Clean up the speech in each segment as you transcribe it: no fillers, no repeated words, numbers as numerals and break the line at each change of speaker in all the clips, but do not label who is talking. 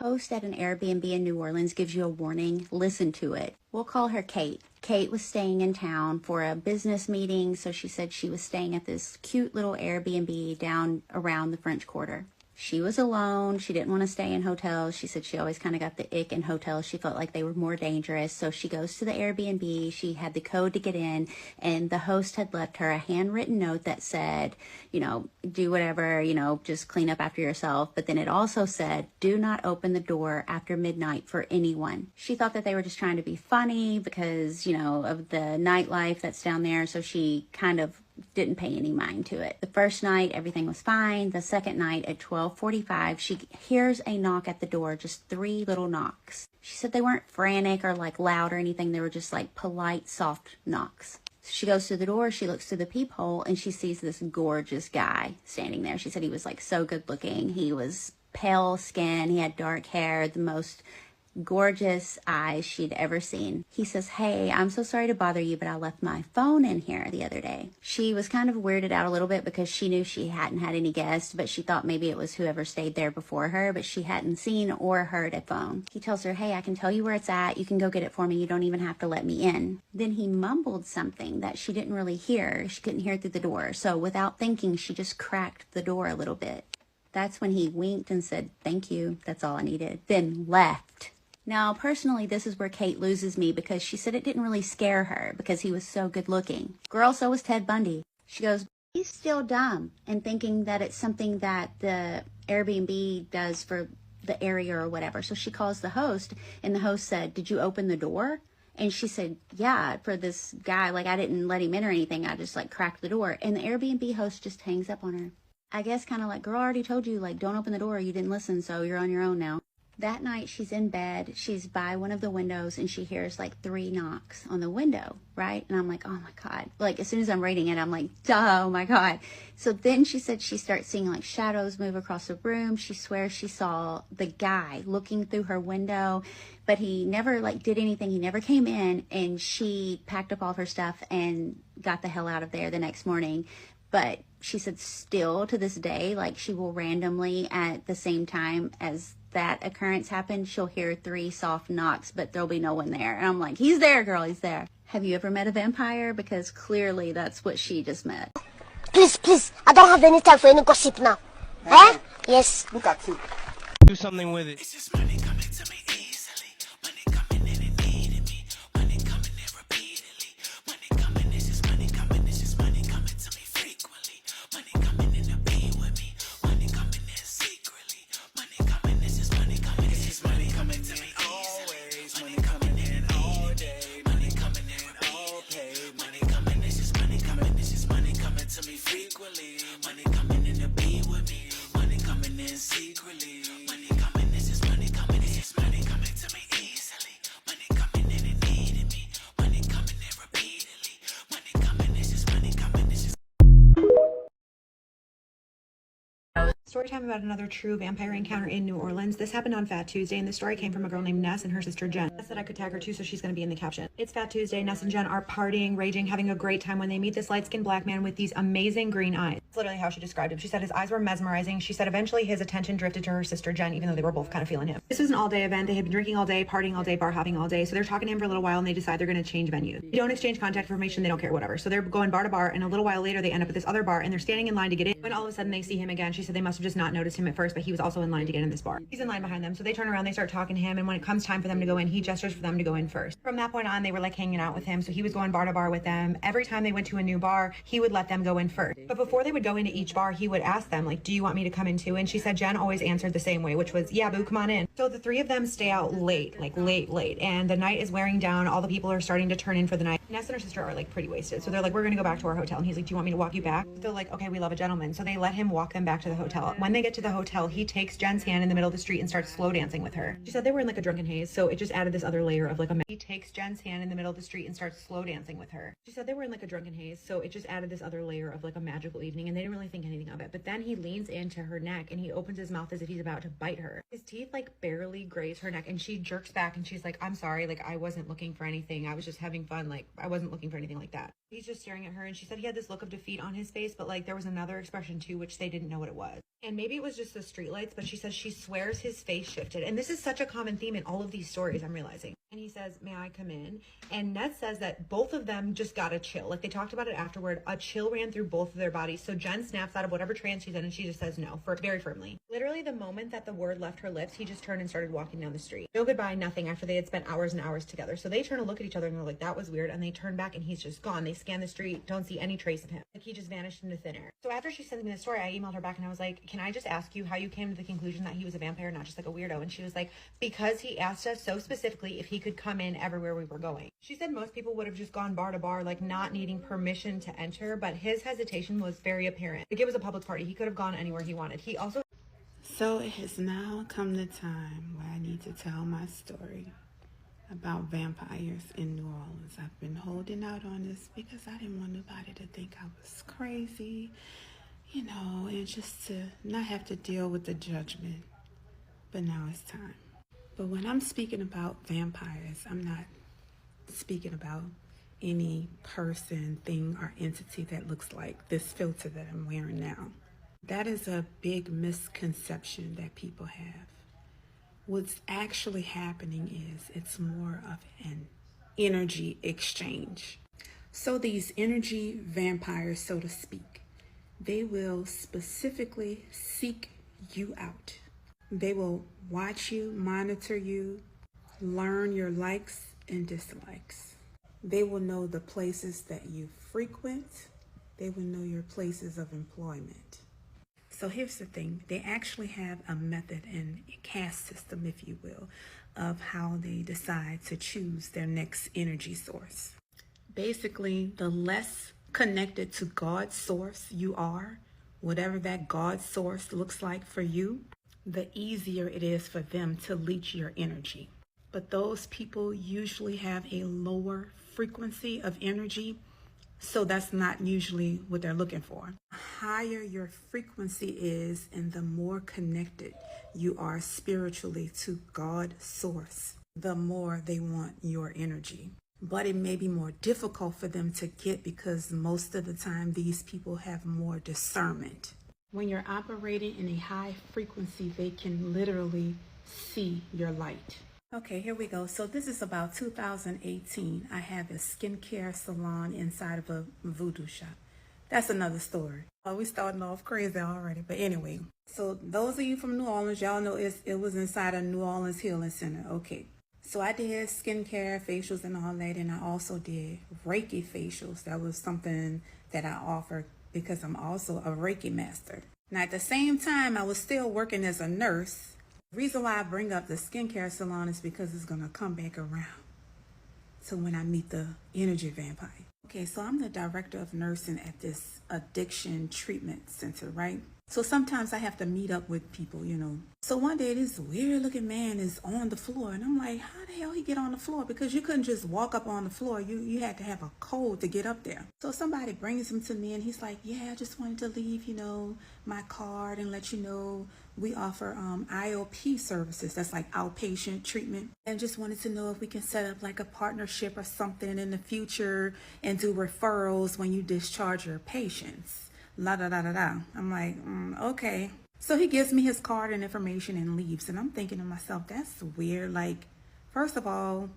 Host at an Airbnb in New Orleans gives you a warning. Listen to it. We'll call her Kate. Kate was staying in town for a business meeting, so she said she was staying at this cute little Airbnb down around the French Quarter. She was alone. She didn't want to stay in hotels. She said she always kind of got the ick in hotels. She felt like they were more dangerous. So she goes to the Airbnb. She had the code to get in, and the host had left her a handwritten note that said, do whatever, just clean up after yourself. But then it also said, do not open the door after midnight for anyone. She thought that they were just trying to be funny because, of the nightlife that's down there. So she kind of didn't pay any mind to it. The first night, everything was fine. The second night at 12:45, she hears a knock at the door, just 3 little knocks. She said they weren't frantic or like loud or anything. They were just like polite, soft knocks. So she goes to the door, she looks through the peephole, and she sees this gorgeous guy standing there. She said he was like so good looking. He was pale skin. He had dark hair, the most gorgeous eyes she'd ever seen. He says, "Hey, I'm so sorry to bother you, but I left my phone in here the other day." She was kind of weirded out a little bit because she knew she hadn't had any guests, but she thought maybe it was whoever stayed there before her, but she hadn't seen or heard a phone. He tells her, "Hey, I can tell you where it's at. You can go get it for me. You don't even have to let me in." Then he mumbled something that she didn't really hear. She couldn't hear through the door. So without thinking, she just cracked the door a little bit. That's when he winked and said, "Thank you. That's all I needed." Then left. Now, personally, this is where Kate loses me because she said it didn't really scare her because he was so good looking. Girl, so was Ted Bundy. She goes, he's still dumb and thinking that it's something that the Airbnb does for the area or whatever. So she calls the host, and the host said, "Did you open the door?" And she said, "Yeah, for this guy, like I didn't let him in or anything. I just like cracked the door." And the Airbnb host just hangs up on her. I guess kind of like, "Girl, I already told you, like, don't open the door. You didn't listen, so you're on your own now." That night, she's in bed, she's by one of the windows, and she hears like 3 knocks on the window, right? And I'm like, oh my God. Like, as soon as I'm reading it, I'm like, duh, oh my God. So then she said she starts seeing like shadows move across the room. She swears she saw the guy looking through her window, but he never like did anything. He never came in, and she packed up all of her stuff and got the hell out of there the next morning. But she said still to this day, like she will randomly at the same time as that occurrence happened, she'll hear 3 soft knocks, but there'll be no one there. And I'm like, he's there, girl, he's there. Have you ever met a vampire? Because clearly that's what she just met.
Please, I don't have any time for any gossip now. Eh? Yes.
Look at you.
Do something with it.
It's just money coming to me easily. Money coming in and needing me. Money coming in repeatedly. Money coming, it's just money coming. It's just money coming to me frequently. Money coming in to be with me. Money coming in secretly. Money coming, it's just money coming. It's just money coming to me always. Money coming in all day. Money coming in all paid. Money coming, it's just money coming. It's just money coming to me frequently. Money coming in to be with me. Money coming in secretly. Money coming, it's just money coming. It's just money coming to me easily. Money coming in and needing me. Money coming in repeatedly. Money coming, it's just money coming. It's just
Storytime about another true vampire encounter in New Orleans. This happened on Fat Tuesday, and the story came from a girl named Ness and her sister Jen. Ness said I could tag her too, so she's going to be in the caption. It's Fat Tuesday. Ness and Jen are partying, raging, having a great time when they meet this light-skinned black man with these amazing green eyes. That's literally how she described him. She said his eyes were mesmerizing. She said eventually his attention drifted to her sister Jen, even though they were both kind of feeling him. This was an all-day event. They had been drinking all day, partying all day, bar hopping all day. So they're talking to him for a little while, and they decide they're going to change venue. They don't exchange contact information. They don't care, whatever. So they're going bar to bar, and a little while later they end up at this other bar, and they're standing in line to get in. When all of a sudden they see him again, she said they must have just not noticed him at first, but he was also in line to get in this bar. He's in line behind them, so they turn around, they start talking to him, and when it comes time for them to go in, he gestures for them to go in first. From that point on, they were like hanging out with him, so he was going bar to bar with them. Every time they went to a new bar, he would let them go in first. But before they would go into each bar, he would ask them, like, "Do you want me to come in too?" And she said Jen always answered the same way, which was, "Yeah, boo, come on in." So the 3 of them stay out late, like late, and the night is wearing down. All the people are starting to turn in for the night. Ness and her sister are like pretty wasted, so they're like, "We're gonna go back to our hotel." And he's like, "Do you want me to walk you back?" They're like, "Okay, we love a gentleman." So they let him walk them back to the hotel. When they get to the hotel, he takes Jen's hand in the middle of the street and starts slow dancing with her. She said they were in like a drunken haze, so it just added this other layer of like a he takes Jen's hand in the middle of the street and starts slow dancing with her. She said they were in like a drunken haze, so it just added this other layer of like a magical evening, and they didn't really think anything of it. But then he leans into her neck and he opens his mouth as if he's about to bite her. His teeth like barely graze her neck, and she jerks back and she's like, "I'm sorry, like I wasn't looking for anything. I was just having fun. Like I wasn't looking for anything like that." He's just staring at her, and she said he had this look of defeat on his face, but like there was another expression too, which they didn't know what it was. And maybe it was just the streetlights, but she says she swears his face shifted. And this is such a common theme in all of these stories, I'm realizing. And he says, "May I come in?" And Ned says that both of them just got a chill. Like they talked about it afterward. A chill ran through both of their bodies. So Jen snaps out of whatever trance she's in, and she just says no, very firmly. Literally the moment that the word left her lips, he just turned and started walking down the street. No goodbye, nothing, after they had spent hours and hours together. So they turn to look at each other and they're like, that was weird. And they turn back and he's just gone. They scan the street, don't see any trace of him. Like he just vanished into thin air. So after she sent me the story, I emailed her back and I was like, can I just ask you how you came to the conclusion that he was a vampire, not just like a weirdo? And she was like, because he asked us so specifically if he could come in everywhere we were going. She said most people would have just gone bar to bar, like not needing permission to enter, but his hesitation was very apparent. Like it was a public party. He could have gone anywhere he wanted. He also...
So it has now come the time where I need to tell my story about vampires in New Orleans. I've been holding out on this because I didn't want nobody to think I was crazy, you know, and just to not have to deal with the judgment. But now it's time. But when I'm speaking about vampires, I'm not speaking about any person, thing, or entity that looks like this filter that I'm wearing now. That is a big misconception that people have. What's actually happening is it's more of an energy exchange. So these energy vampires, so to speak, they will specifically seek you out. They will watch you, monitor you, learn your likes and dislikes. They will know the places that you frequent. They will know your places of employment. So here's the thing, they actually have a method and a caste system, if you will, of how they decide to choose their next energy source. Basically, the less connected to God's source you are, whatever that God source looks like for you, the easier it is for them to leech your energy. But those people usually have a lower frequency of energy, so that's not usually what they're looking for. The higher your frequency is and the more connected you are spiritually to God's source, the more they want your energy. But it may be more difficult for them to get because most of the time these people have more discernment. When you're operating in a high frequency, they can literally see your light. Okay, here we go. So this is about 2018. I have a skincare salon inside of a voodoo shop. That's another story. Oh, we starting off crazy already. But anyway, so those of you from New Orleans, y'all know it was inside a New Orleans Healing Center. Okay, so I did skincare, facials, and all that. And I also did Reiki facials. That was something that I offered because I'm also a Reiki master. Now, at the same time, I was still working as a nurse. The reason why I bring up the skincare salon is because it's going to come back around to when I meet the energy vampire. Okay, so I'm the director of nursing at this addiction treatment center, right? So sometimes I have to meet up with people, you know. So one day this weird looking man is on the floor and I'm like, how the hell he get on the floor? Because you couldn't just walk up on the floor. You had to have a code to get up there. So somebody brings him to me and he's like, yeah, I just wanted to leave, you know, my card and let you know we offer IOP services. That's like outpatient treatment. And just wanted to know if we can set up like a partnership or something in the future and do referrals when you discharge your patients. La da da da da. I'm like, okay. So he gives me his card and information and leaves. And I'm thinking to myself, that's weird. Like, first of all,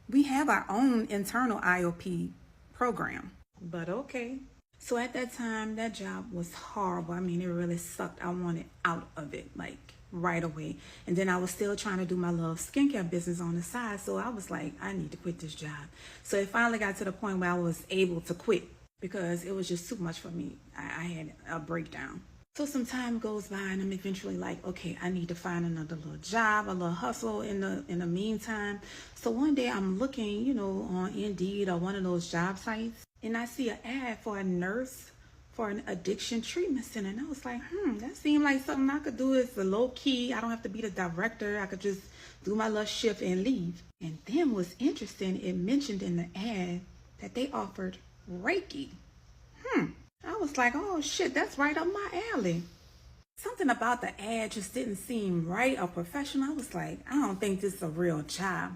we have our own internal IOP program. But okay. So at that time, that job was horrible. I mean, it really sucked. I wanted out of it, like, right away. And then I was still trying to do my little skincare business on the side. So I was like, I need to quit this job. So it finally got to the point where I was able to quit because it was just too much for me. I had a breakdown. So some time goes by and I'm eventually like, okay, I need to find another little job, a little hustle in the meantime. So one day I'm looking, you know, on Indeed or one of those job sites, and I see an ad for a nurse for an addiction treatment center. And I was like, that seemed like something I could do. It's a low key. I don't have to be the director. I could just do my little shift and leave. And then what's interesting, it mentioned in the ad that they offered Reiki. I was like, oh shit, that's right up my alley. Something about the ad just didn't seem right or professional. I was like, I don't think this is a real job.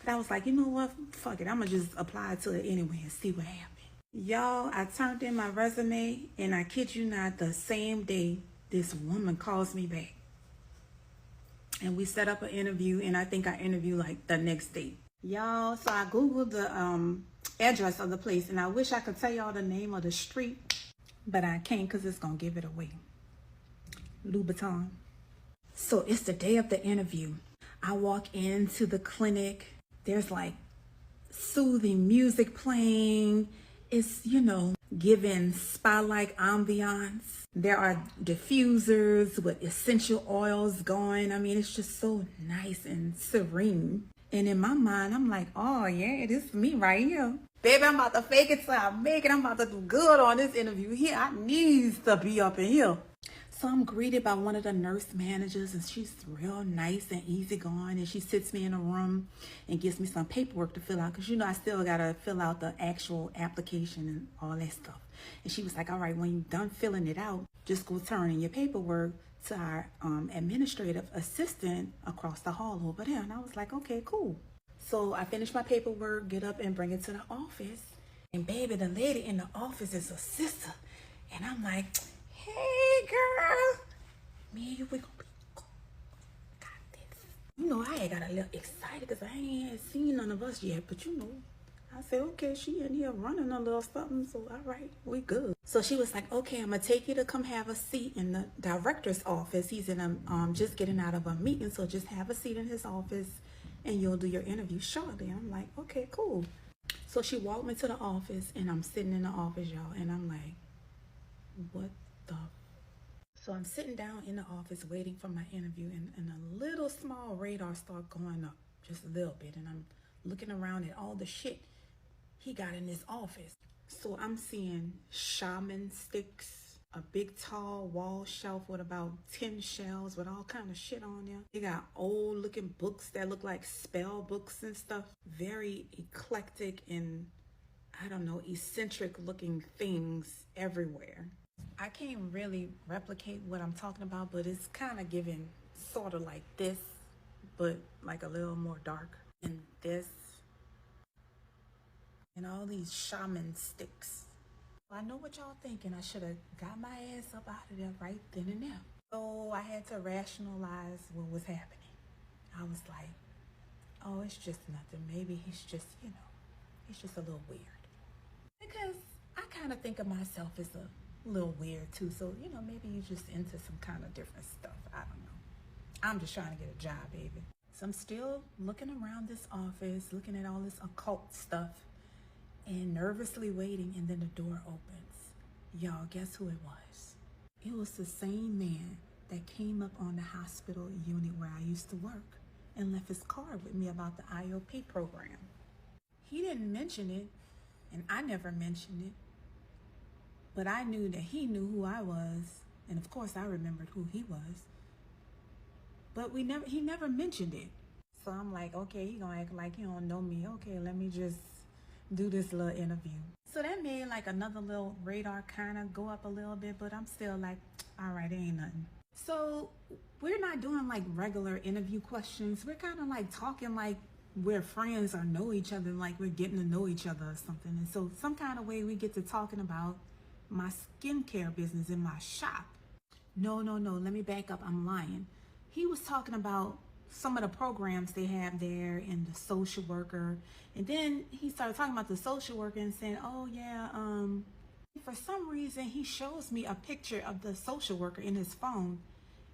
But I was like, you know what? Fuck it. I'm going to just apply to it anyway and see what happens. Y'all, I turned in my resume, and I kid you not, the same day, this woman calls me back. And we set up an interview, and I think I interviewed like the next day. Y'all, so I Googled the address of the place, and I wish I could tell y'all the name of the street, but I can't because it's going to give it away. Louboutin. So it's the day of the interview. I walk into the clinic. There's like soothing music playing. It's, you know, giving spa-like ambiance. There are diffusers with essential oils going. I mean, it's just so nice and serene. And in my mind, I'm like, oh yeah, this is me right here. Baby, I'm about to fake it till I make it. I'm about to do good on this interview here. I needs to be up in here. So I'm greeted by one of the nurse managers, and she's real nice and easygoing, and she sits me in a room and gives me some paperwork to fill out, because you know I still gotta fill out the actual application and all that stuff. And she was like, all right, when you're done filling it out, just go turn in your paperwork to our administrative assistant across the hall over there. And I was like, okay, cool. So I finished my paperwork, get up and bring it to the office, and baby, the lady in the office is a sister, and I'm like, hey girl, me and you, we gonna be cool. Got this. You know, I had got a little excited because I ain't seen none of us yet, but you know, I said, okay, she in here running a little something, so all right, we good. So she was like, okay, I'm gonna take you to come have a seat in the director's office. He's in a just getting out of a meeting, so just have a seat in his office and you'll do your interview shortly. I'm like, okay, cool. So she walked me to the office, and I'm sitting in the office, y'all, and I'm like, what the? So I'm sitting down in the office waiting for my interview, and a little small radar start going up, just a little bit, and I'm looking around at all the shit he got in his office. So I'm seeing shaman sticks, a big tall wall shelf with about 10 shelves with all kind of shit on there. They got old looking books that look like spell books and stuff. Very eclectic and, I don't know, eccentric looking things everywhere. I can't really replicate what I'm talking about, but it's kind of giving sort of like this, but like a little more dark. And this, and all these shaman sticks. I know what y'all thinking. I should have got my ass up out of there right then and there. So I had to rationalize what was happening. I was like, oh, it's just nothing. Maybe he's just, you know, he's just a little weird. Because I kind of think of myself as a little weird too. So, you know, maybe you're just into some kind of different stuff. I don't know. I'm just trying to get a job, baby. So I'm still looking around this office, looking at all this occult stuff, and nervously waiting, and then the door opens. Y'all, guess who it was? It was the same man that came up on the hospital unit where I used to work and left his card with me about the IOP program. He didn't mention it, and I never mentioned it, but I knew that he knew who I was, and of course I remembered who he was, but he never mentioned it. So I'm like, okay, he gonna act like he don't know me. Okay, let me just do this little interview. So that made like another little radar kind of go up a little bit, but I'm still like, all right, it ain't nothing. So we're not doing like regular interview questions. We're kind of like talking like we're friends or know each other, like we're getting to know each other or something. And so some kind of way we get to talking about my skincare business in my shop. No, let me back up. I'm lying. He was talking about some of the programs they have there and the social worker. And then he started talking about the social worker and saying, oh yeah, for some reason he shows me a picture of the social worker in his phone.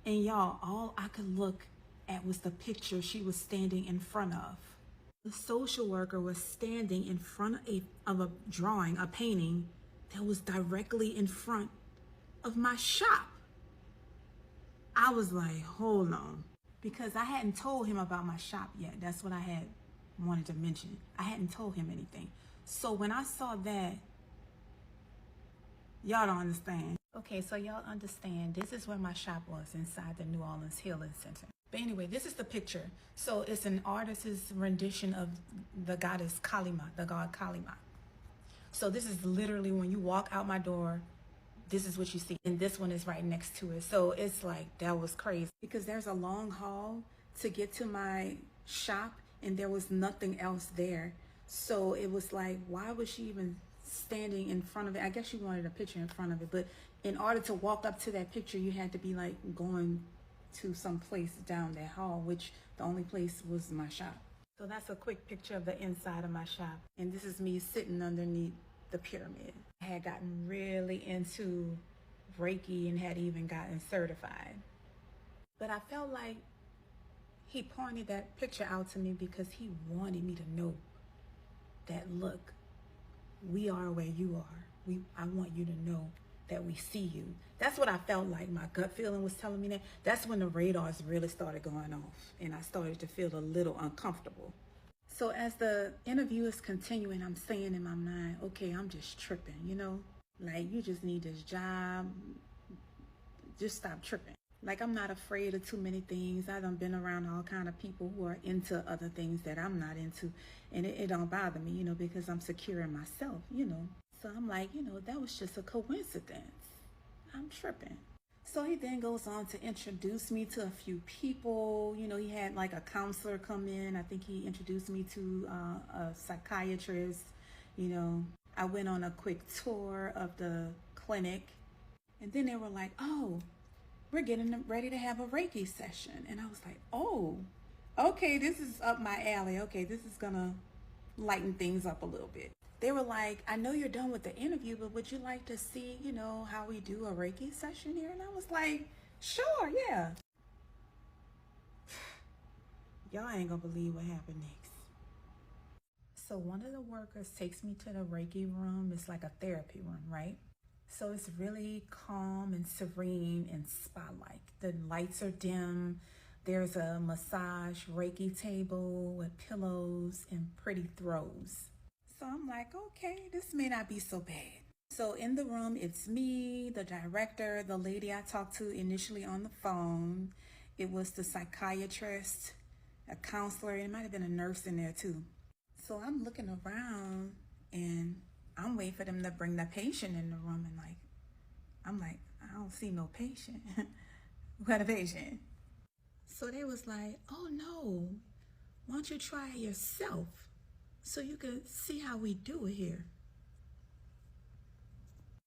And y'all, all I could look at was the picture she was standing in front of. The social worker was standing in front of a drawing, a painting that was directly in front of my shop. I was like, hold on. Because I hadn't told him about my shop yet. That's what I had wanted to mention. I hadn't told him anything. So when I saw that, y'all don't understand. Okay, so y'all understand, this is where my shop was, inside the New Orleans Healing Center. But anyway, this is the picture. So it's an artist's rendition of the goddess Kalima, the god Kalima. So this is literally when you walk out my door, this is what you see. And this one is right next to it. So it's like, that was crazy. Because there's a long hall to get to my shop, and there was nothing else there. So it was like, why would she even standing in front of it. I guess you wanted a picture in front of it, but in order to walk up to that picture, you had to be like going to some place down that hall, which the only place was my shop. So that's a quick picture of the inside of my shop. And this is me sitting underneath the pyramid. I had gotten really into Reiki and had even gotten certified. But I felt like he pointed that picture out to me because he wanted me to know that, look, we are where you are. I want you to know that we see you. That's what I felt like. My gut feeling was telling me that. That's when the radars really started going off and I started to feel a little uncomfortable. So as the interview is continuing, I'm saying in my mind, okay, I'm just tripping, you know? Like, you just need this job. Just stop tripping. Like, I'm not afraid of too many things. I done been around all kind of people who are into other things that I'm not into. And it don't bother me, you know, because I'm secure in myself, you know. So I'm like, you know, that was just a coincidence. I'm tripping. So he then goes on to introduce me to a few people. You know, he had like a counselor come in. I think he introduced me to a psychiatrist. You know, I went on a quick tour of the clinic. And then they were like, oh, we're getting ready to have a Reiki session. And I was like, oh, okay, this is up my alley. Okay, this is gonna lighten things up a little bit. They were like, I know you're done with the interview, but would you like to see, you know, how we do a Reiki session here? And I was like, sure, yeah. Y'all ain't gonna believe what happened next. So one of the workers takes me to the Reiki room. It's like a therapy room, right? So it's really calm and serene and spa-like. The lights are dim. There's a massage Reiki table with pillows and pretty throws. So I'm like, okay, this may not be so bad. So in the room, it's me, the director, the lady I talked to initially on the phone. It was the psychiatrist, a counselor, and it might have been a nurse in there too. So I'm looking around and I'm waiting for them to bring the patient in the room, and I'm like, I don't see no patient. What a patient. So they was like, oh no, why don't you try it yourself so you can see how we do it here.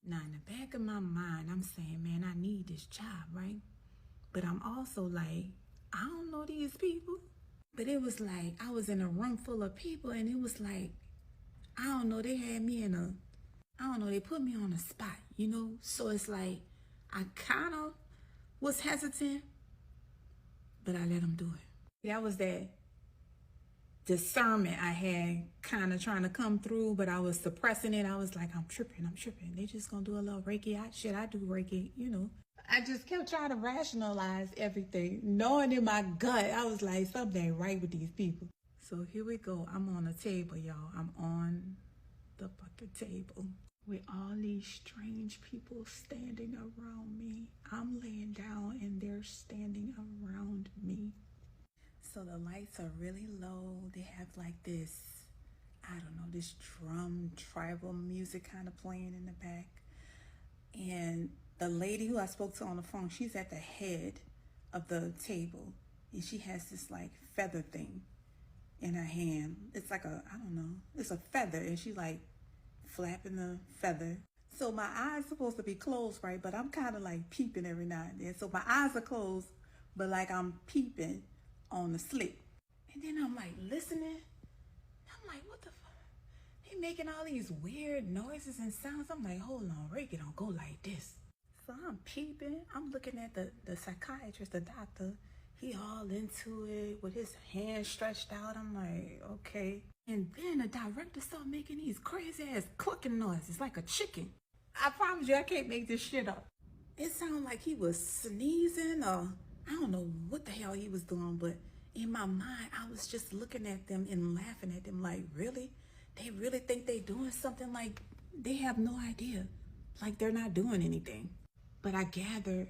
Now in the back of my mind, I'm saying, man, I need this job, right? But I'm also like, I don't know these people. But it was like, I was in a room full of people and it was like, I don't know, they had me they put me on the spot, you know? So it's like, I kind of was hesitant, but I let them do it. That was that discernment I had kind of trying to come through, but I was suppressing it. I was like, I'm tripping. They just gonna do a little Reiki. I do Reiki, you know? I just kept trying to rationalize everything, knowing in my gut, I was like, something ain't right with these people. So here we go. I'm on a table, y'all. I'm on the fucking table with all these strange people standing around me. I'm laying down and they're standing around me. So the lights are really low. They have like this, I don't know, this drum tribal music kind of playing in the back. And the lady who I spoke to on the phone, she's at the head of the table. And she has this like feather thing in her hand. It's like I don't know, it's a feather. And she like flapping the feather. So my eyes supposed to be closed, right? But I'm kind of like peeping every now and then. So my eyes are closed, but like I'm peeping on the slit. And then I'm like listening. I'm like, what the fuck? They making all these weird noises and sounds. I'm like, hold on, Reiki don't go like this. So I'm peeping. I'm looking at the psychiatrist, the doctor. He all into it with his hands stretched out. I'm like, okay. And then the director started making these crazy ass clucking noises like a chicken. I promise you, I can't make this shit up. It sounded like he was sneezing or I don't know what the hell he was doing, but in my mind, I was just looking at them and laughing at them like, really? They really think they doing something? Like, they have no idea. Like, they're not doing anything. But I gathered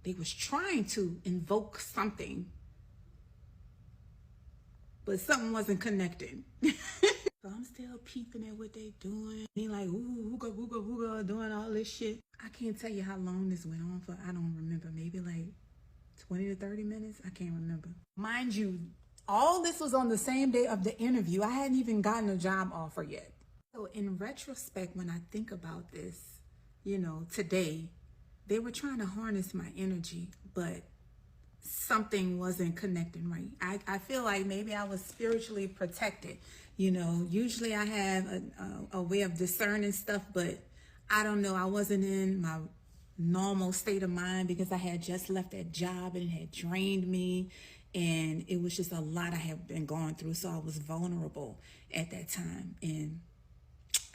they was trying to invoke something, but something wasn't connected. So I'm still peeping at what they doing. They like, ooh, ooga, ooga, ooga, doing all this shit. I can't tell you how long this went on for. I don't remember. Maybe like 20 to 30 minutes. I can't remember. Mind you, all this was on the same day of the interview. I hadn't even gotten a job offer yet. So in retrospect, when I think about this, today, they were trying to harness my energy, but something wasn't connecting right. I feel like maybe I was spiritually protected. Usually I have a way of discerning stuff, but I don't know. I wasn't in my normal state of mind because I had just left that job and it had drained me. And it was just a lot I had been going through. So I was vulnerable at that time. And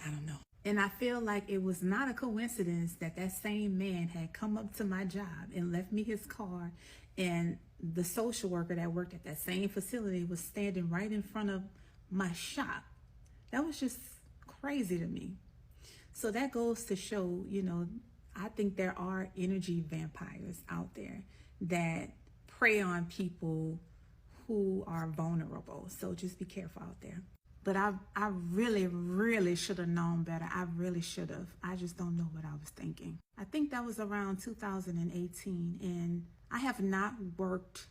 I don't know. And I feel like it was not a coincidence that that same man had come up to my job and left me his car, and the social worker that worked at that same facility was standing right in front of my shop. That was just crazy to me. So that goes to show, I think there are energy vampires out there that prey on people who are vulnerable. So just be careful out there. But I really, really should have known better. I really should have. I just don't know what I was thinking. I think that was around 2018. And I have not worked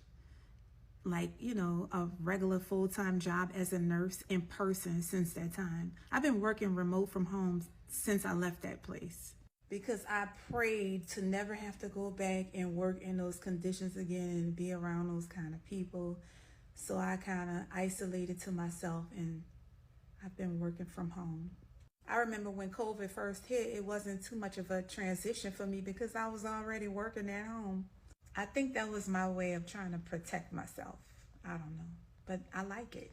like, a regular full-time job as a nurse in person since that time. I've been working remote from home since I left that place, because I prayed to never have to go back and work in those conditions again and be around those kind of people. So I kind of isolated to myself, and I've been working from home. I remember when COVID first hit, it wasn't too much of a transition for me because I was already working at home. I think that was my way of trying to protect myself. I don't know, but I like it.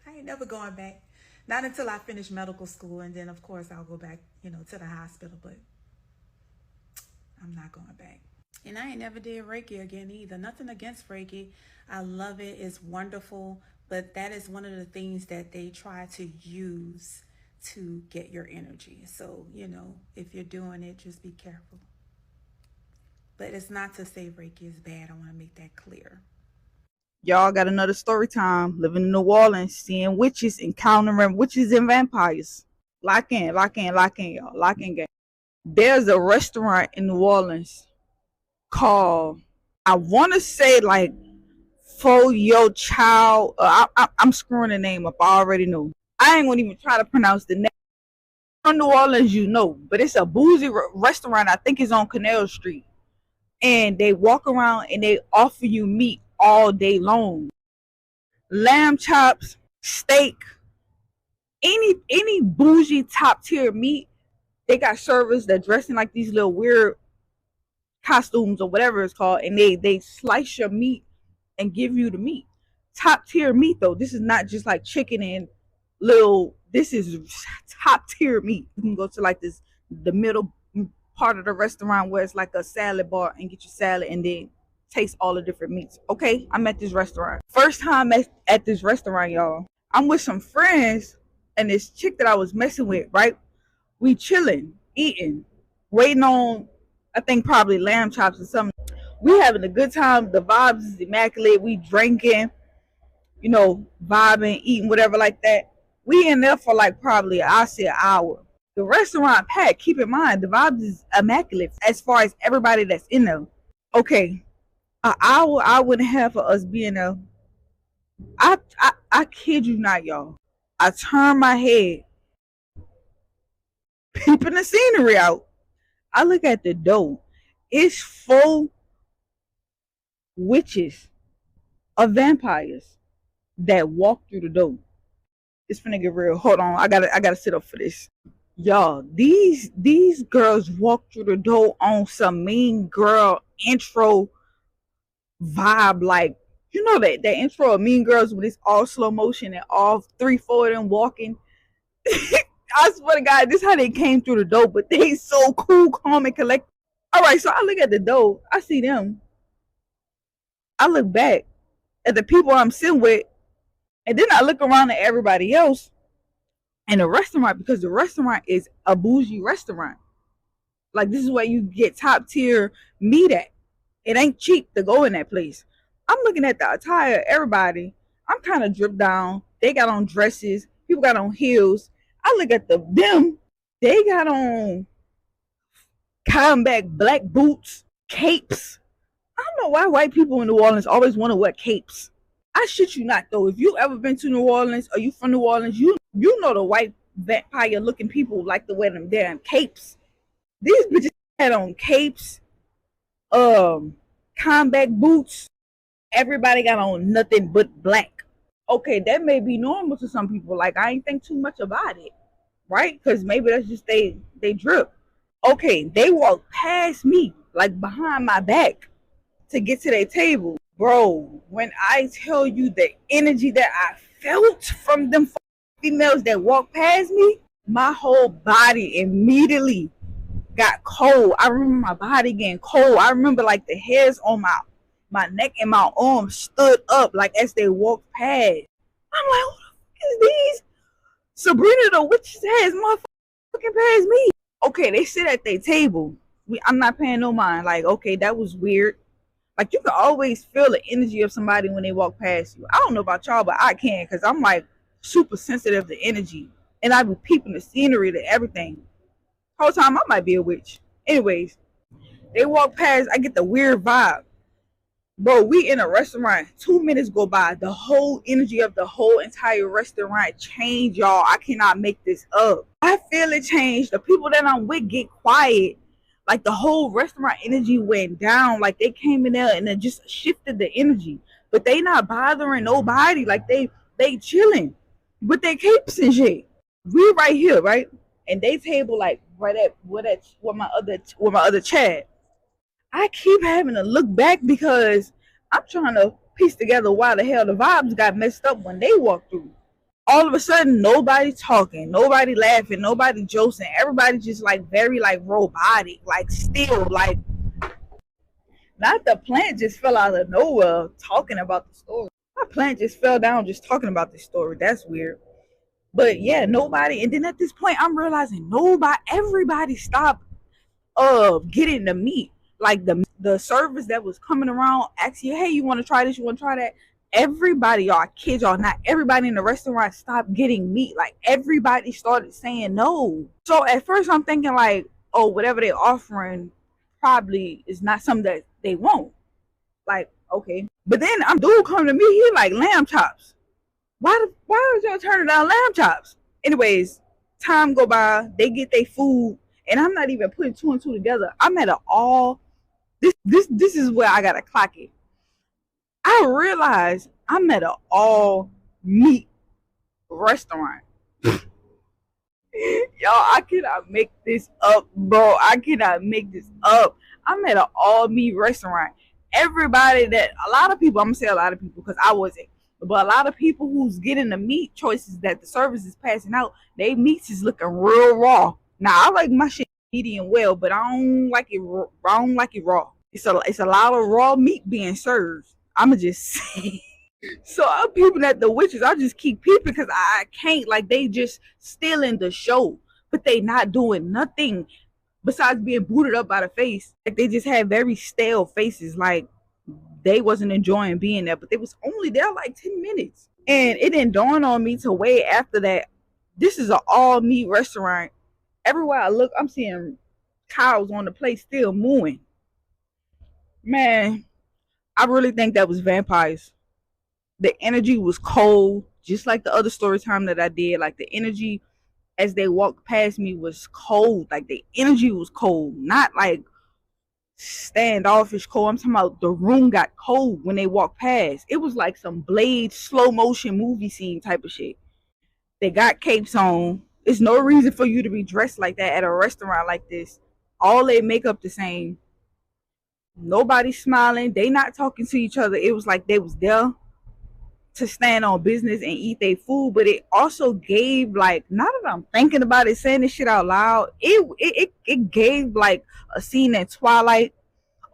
I ain't never going back. Not until I finish medical school, and then of course I'll go back, to the hospital, but I'm not going back. And I ain't never did Reiki again either. Nothing against Reiki. I love it. It's wonderful. But that is one of the things that they try to use to get your energy. So, if you're doing it, just be careful. But it's not to say Reiki is bad. I want to make that clear.
Y'all got another story time. Living in New Orleans, seeing witches, encountering witches and vampires. Lock in, y'all. Lock in, gang. There's a restaurant in New Orleans called, I want to say like For Your Child. I'm screwing the name up. I already know. I ain't gonna even try to pronounce the name. From New Orleans, but it's a bougie restaurant. I think it's on Canal Street. And they walk around and they offer you meat all day long. Lamb chops, steak, any bougie top tier meat. They got servers that dress in like these little weird costumes or whatever it's called, and they slice your meat and give you the meat. Top tier meat though. This is not just like chicken and this is top tier meat. You can go to like the middle part of the restaurant where it's like a salad bar and get your salad and then taste all the different meats. Okay, I'm at this restaurant. First time at this restaurant, y'all. I'm with some friends and this chick that I was messing with, right? We chilling, eating, waiting on, I think probably lamb chops or something. We having a good time. The vibes is immaculate. We drinking, vibing, eating, whatever like that. We in there for like probably, I say an hour. The restaurant packed. Keep in mind, the vibes is immaculate as far as everybody that's in there. Okay, an hour and a half for us being there. I kid you not, y'all. I turn my head, peeping the scenery out. I look at the door. It's full witches or vampires that walk through the door. It's finna get real. Hold on, I gotta sit up for this. Y'all, these girls walk through the door on some mean girl intro vibe, like that intro of Mean Girls when it's all slow motion and all 3-4 of them walking. I swear to God, this is how they came through the door, but they so cool, calm, and collected. All right, so I look at the door, I see them. I look back at the people I'm sitting with, and then I look around at everybody else in the restaurant, because the restaurant is a bougie restaurant. Like, this is where you get top tier meat at. It ain't cheap to go in that place. I'm looking at the attire, everybody. I'm kind of dripped down. They got on dresses. People got on heels. I look at them. They got on combat black boots, capes. I don't know why white people in New Orleans always want to wear capes. I shit you not though. If you ever been to New Orleans or you from New Orleans, you know the white vampire looking people like to wear them damn capes. These bitches had on capes, combat boots. Everybody got on nothing but black. Okay, that may be normal to some people. Like, I ain't think too much about it, right? Because maybe that's just they drip. Okay, they walked past me, like behind my back, to get to their table. Bro, when I tell you the energy that I felt from them females that walked past me, my whole body immediately got cold. I remember my body getting cold. I remember like the hairs on my neck and my arms stood up like as they walked past. I'm like, who the fuck is these? Sabrina the witch's ass motherfucking past me. Okay, they sit at their table. I'm not paying no mind. Like, okay, that was weird. Like, you can always feel the energy of somebody when they walk past you. I don't know about y'all, but I can, because I'm like super sensitive to energy. And I be peeping the scenery to everything. Whole time I might be a witch. Anyways, they walk past, I get the weird vibe. Bro, we in a restaurant. 2 minutes go by. The whole energy of the whole entire restaurant change, y'all. I cannot make this up. I feel it change. The people that I'm with get quiet. Like, the whole restaurant energy went down. Like, they came in there and it just shifted the energy. But they not bothering nobody. Like, they chilling with their capes and shit. We right here, right? And they table like right at where my other chat. I keep having to look back because I'm trying to piece together why the hell the vibes got messed up when they walked through. All of a sudden, nobody talking, nobody laughing, nobody joking. Everybody just like very like robotic, like still like. Not the plant just fell out of nowhere talking about the story. My plant just fell down just talking about the story. That's weird. But yeah, nobody. And then at this point, I'm realizing everybody stopped getting the meat. Like the service that was coming around asking you, hey, you want to try this? You want to try that? Everybody, y'all, I kid y'all, not everybody in the restaurant stopped getting meat. Like, everybody started saying no. So at first I'm thinking like, oh, whatever they're offering probably is not something that they want. Like, okay. But then I'm dude come to me, he like lamb chops. Why did y'all turn down lamb chops? Anyways, time go by, they get their food, and I'm not even putting two and two together. I'm at an all. This is where I gotta clock it. I realized I'm at an all meat restaurant. Y'all, I cannot make this up, bro. I cannot make this up. I'm at an all meat restaurant. Everybody a lot of people, I'm gonna say a lot of people because I wasn't. But a lot of people who's getting the meat choices that the service is passing out, they meats is looking real raw. Now, I like my shit medium well, but I don't like it. I don't like it raw. It's a lot of raw meat being served. I'ma just say. So I'm peeping at the witches. I just keep peeping because I can't. Like, they just stealing the show, but they not doing nothing besides being booted up by the face. Like, they just had very stale faces. Like, they wasn't enjoying being there, but they was only there like 10 minutes. And it didn't dawn on me till way after that. This is an all meat restaurant. Everywhere I look, I'm seeing cows on the plate still mooing. Man, I really think that was vampires. The energy was cold, just like the other story time that I did. Like, the energy as they walked past me was cold. Like, the energy was cold, not like standoffish cold. I'm talking about the room got cold when they walked past. It was like some Blade slow motion movie scene type of shit. They got capes on. There's no reason for you to be dressed like that at a restaurant like this. All their makeup the same. Nobody smiling. They not talking to each other. It was like they was there to stand on business and eat their food, but it also gave, like, now that I'm thinking about it, saying this shit out loud, it gave like a scene in Twilight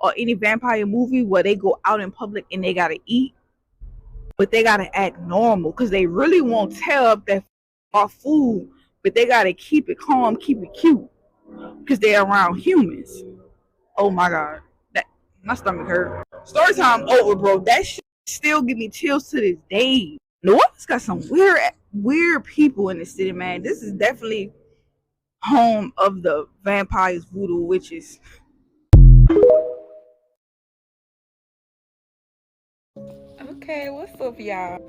or any vampire movie where they go out in public and they gotta eat, but they gotta act normal because they really won't tear up that food, but they gotta keep it calm, keep it cute because they're around humans. Oh my god, that my stomach hurt. Story time over, bro. That shit still give me chills to this day. New Orleans got some weird people in the city, man. This is definitely home of the vampires, voodoo witches.
Okay, what's up, y'all?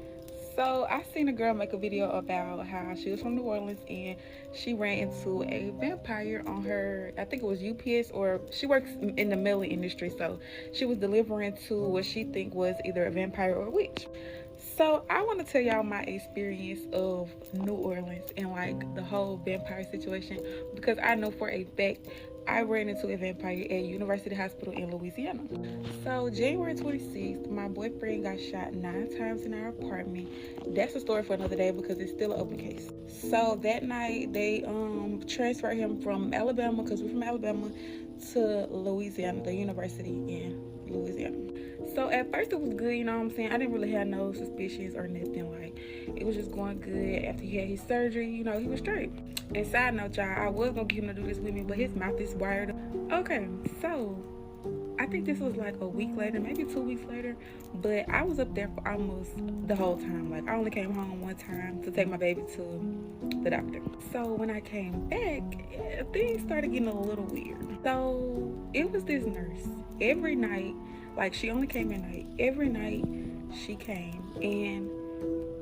So I seen a girl make a video about how she was from New Orleans and she ran into a vampire on her, I think it was UPS, or she works in the mailing industry, so she was delivering to what she think was either a vampire or a witch. So I want to tell y'all my experience of New Orleans and like the whole vampire situation, because I know for a fact I ran into a vampire at University Hospital in Louisiana. So January 26th, my boyfriend got shot 9 times in our apartment. That's a story for another day because it's still an open case. So that night they transferred him from Alabama, because we're from Alabama, to Louisiana, the university in Louisiana. So at first it was good, you know what I'm saying? I didn't really have no suspicions or nothing. Like, it was just going good. After he had his surgery, you know, he was straight. And side note, y'all, I was gonna get him to do this with me, but his mouth is wired. Okay, so I think this was like a week later, maybe 2 weeks later, but I was up there for almost the whole time. Like, I only came home one time to take my baby to the doctor. So when I came back, things started getting a little weird. So it was this nurse. Every night, like, she only came at night. Every night she came, and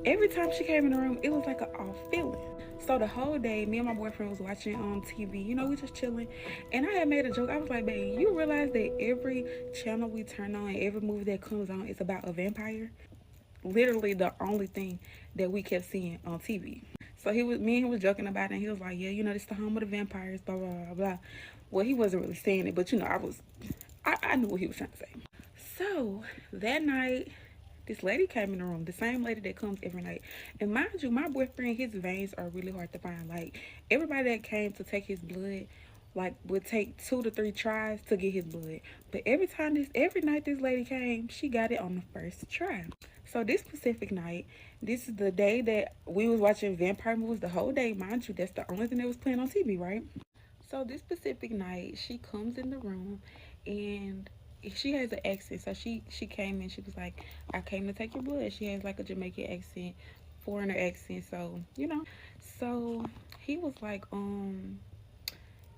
every time she came in the room, it was like an off feeling. So the whole day, me and my boyfriend was watching on TV. You know, we just chilling. And I had made a joke. I was like, babe, you realize that every channel we turn on, every movie that comes on is about a vampire? Literally the only thing that we kept seeing on TV. So me and him was joking about it, and he was like, yeah, you know, this is the home of the vampires, blah, blah, blah, blah. Well, he wasn't really saying it, but, you know, I knew what he was trying to say. So that night, this lady came in the room, the same lady that comes every night. And mind you, my boyfriend, his veins are really hard to find. Like, everybody that came to take his blood, like, would take 2 to 3 tries to get his blood. But every night this lady came, she got it on the first try. So this specific night, this is the day that we was watching vampire movies the whole day. Mind you, that's the only thing that was playing on TV, right? So this specific night, she comes in the room, and she has an accent. So she came in, she was like, I came to take your blood. She has like a Jamaican accent, foreigner accent, so, you know. So he was like,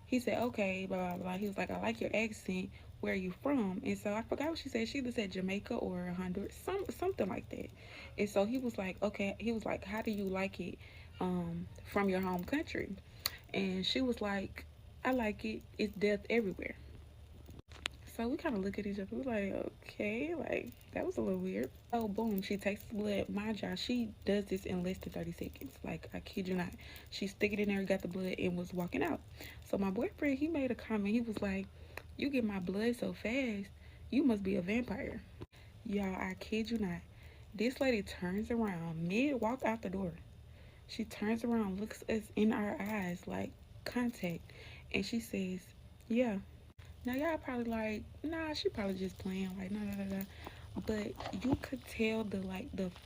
he said, okay, blah, blah, blah. He was like, I like your accent. Where are you from? And so I forgot what she said. She either said Jamaica or Honduras, something like that. And so he was like, okay. He was like, how do you like it from your home country? And she was like, I like it. It's death everywhere. So we kind of look at each other. We're like, okay, like, that was a little weird. So boom, she takes the blood. Mind y'all, she does this in less than 30 seconds. Like, I kid you not. She stick it in there, got the blood, and was walking out. So my boyfriend, he made a comment. He was like, you get my blood so fast, you must be a vampire. Y'all, I kid you not. This lady turns around, mid-walk out the door. She turns around, looks us in our eyes, like, contact, and she says, yeah. Now y'all probably like, nah, she probably just playing, like, nah. But you could tell the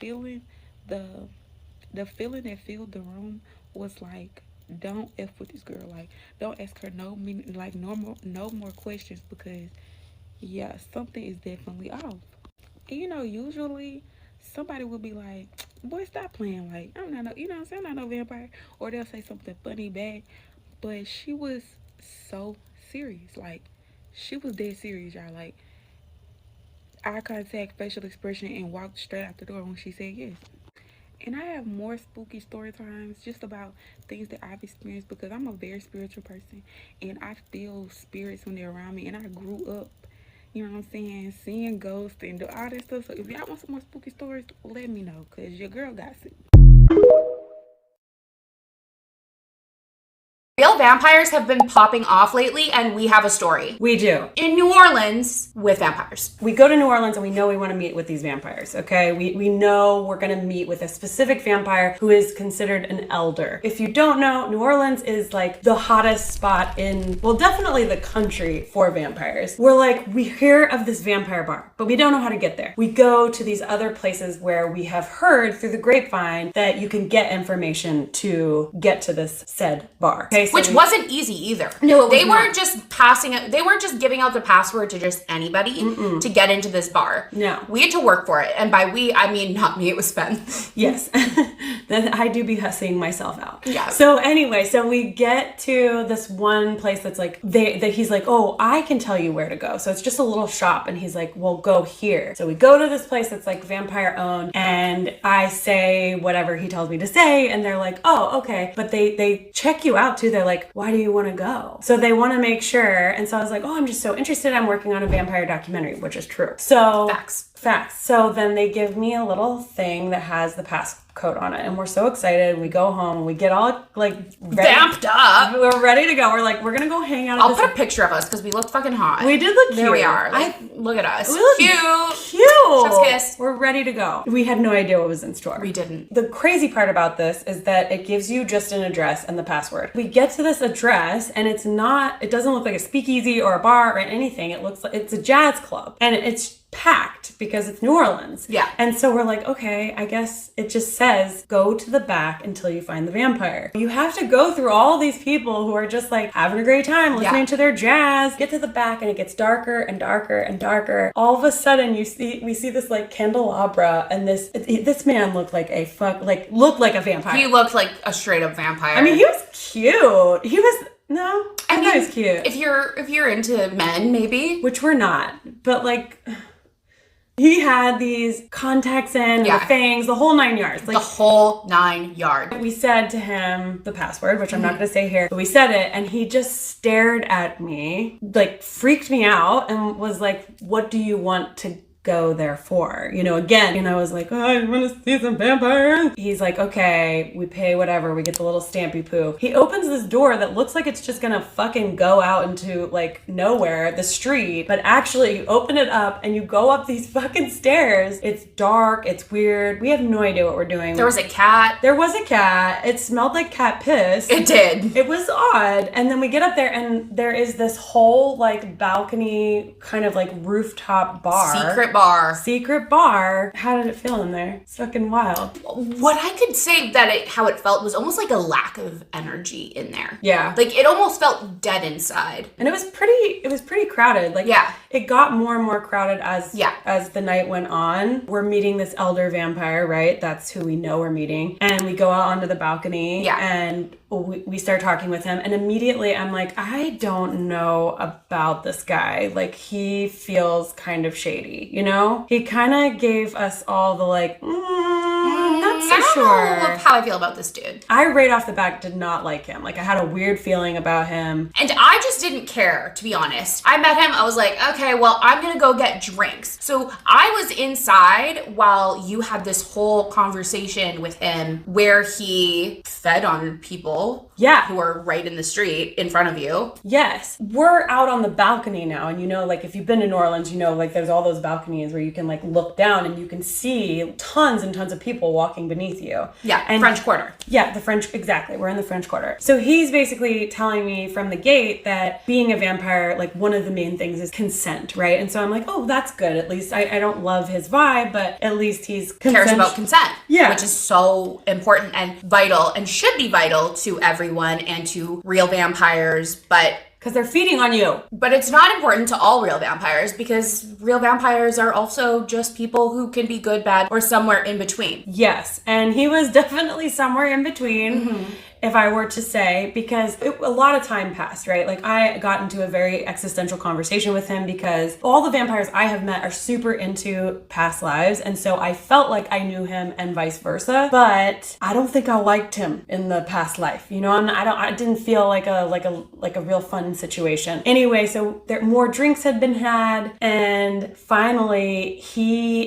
feeling, the feeling that filled the room was like, don't F with this girl. Like, don't ask her no more questions, because yeah, something is definitely off. And you know, usually somebody will be like, boy, stop playing, like, I'm not no, you know what I'm saying, I'm not no vampire. Or they'll say something funny back. But she was so serious. Like, she was dead serious, y'all. Like, eye contact, facial expression, and walked straight out the door when she said yes. And I have more spooky story times just about things that I've experienced, because I'm a very spiritual person, and I feel spirits when they're around me, and I grew up, you know what I'm saying, seeing ghosts and do all that stuff. So if y'all want some more spooky stories, let me know, because your girl got it.
Real vampires have been popping off lately, and we have a story.
We do.
In New Orleans with vampires.
We go to New Orleans and we know we want to meet with these vampires, okay? We know we're going to meet with a specific vampire who is considered an elder. If you don't know, New Orleans is like the hottest spot in, well, definitely the country for vampires. We're like, we hear of this vampire bar, but we don't know how to get there. We go to these other places where we have heard through the grapevine that you can get information to get to this said bar. Okay, so
which wasn't easy either.
No,
they weren't just passing it. They weren't just giving out the password to just anybody to get into this bar.
No.
We had to work for it. And by we, I mean not me, it was Ben.
Yes. Then I do be hussing myself out.
Yeah.
So anyway, so we get to this one place that's like, he's like, oh, I can tell you where to go. So it's just a little shop. And he's like, well, go here. So we go to this place that's like vampire owned. And I say whatever he tells me to say. And they're like, oh, okay. But they check you out too. They're like, why do you want to go? So they want to make sure. And so I was like, oh, I'm just so interested. I'm working on a vampire documentary, which is true. So Facts. So then they give me a little thing that has the passcode on it, and we're so excited. We go home and we get all like
vamped up.
We're ready to go. We're like, we're gonna go hang out.
I'll put a picture of us because we look fucking hot.
We did look cute.
There we are. Like, look at us.
We look cute.
Chef's kiss.
We're ready to go. We had no idea what was in store.
We didn't.
The crazy part about this is that it gives you just an address and the password. We get to this address and it doesn't look like a speakeasy or a bar or anything. It looks like it's a jazz club, and it's packed because it's New Orleans.
Yeah.
And so we're like, okay, I guess it just says go to the back until you find the vampire. You have to go through all these people who are just like having a great time listening to their jazz. Get to the back and it gets darker and darker and darker. All of a sudden we see this like candelabra, and this man looked like a vampire.
He looked like a straight up vampire.
I mean, he was cute. I thought he was cute.
If you're into men, maybe.
Which we're not. But like, he had these contacts in, the fangs, the whole 9 yards.
Like, the whole 9 yards.
We said to him the password, which I'm not going to say here, but we said it, and he just stared at me, like freaked me out, and was like, what do you want to go there for? Again, and I was like, oh, I want to see some vampires. He's like, okay, we pay whatever, we get the little stampy poo. He opens this door that looks like it's just gonna fucking go out into like nowhere, the street, but actually you open it up and you go up these fucking stairs. It's dark, it's weird, we have no idea what we're doing.
There was a cat.
It smelled like cat piss.
It did.
It was odd. And then we get up there and there is this whole like balcony kind of like rooftop bar. Secret bar. How did it feel in there? It's fucking wild.
What I could say how it felt was almost like a lack of energy in there.
Yeah.
Like it almost felt dead inside.
And it was pretty crowded. Like,
yeah.
It got more and more crowded as the night went on. We're meeting this elder vampire, right? That's who we know we're meeting. And we go out onto the balcony and we start talking with him, and immediately I'm like, I don't know about this guy. Like, he feels kind of shady, He kind of gave us all the like, not so sure.
I don't know how I feel about this dude.
I right off the bat did not like him. Like, I had a weird feeling about him.
And I just didn't care, to be honest. I met him, I was like, okay, well, I'm gonna go get drinks. So I was inside while you had this whole conversation with him where he fed on people who are right in the street in front of you.
Yes. We're out on the balcony now, and like, if you've been to New Orleans, like, there's all those balconies where you can like look down and you can see tons and tons of people walking beneath you.
Yeah, and French Quarter.
Yeah, exactly. We're in the French Quarter. So he's basically telling me from the gate that being a vampire, like, one of the main things is consent, right? And so I'm like, oh, that's good. At least I don't love his vibe, but at least he's
cares about consent.
Yeah.
Which is so important and vital and should be vital to everyone and to real vampires, but
because they're feeding on you.
But it's not important to all real vampires, because real vampires are also just people who can be good, bad, or somewhere in between.
Yes, and he was definitely somewhere in between, if I were to say, because a lot of time passed, right? Like, I got into a very existential conversation with him because all the vampires I have met are super into past lives, and so I felt like I knew him and vice versa, but I don't think I liked him in the past life. I didn't feel like a real fun situation. Anyway, so more drinks had been had, and finally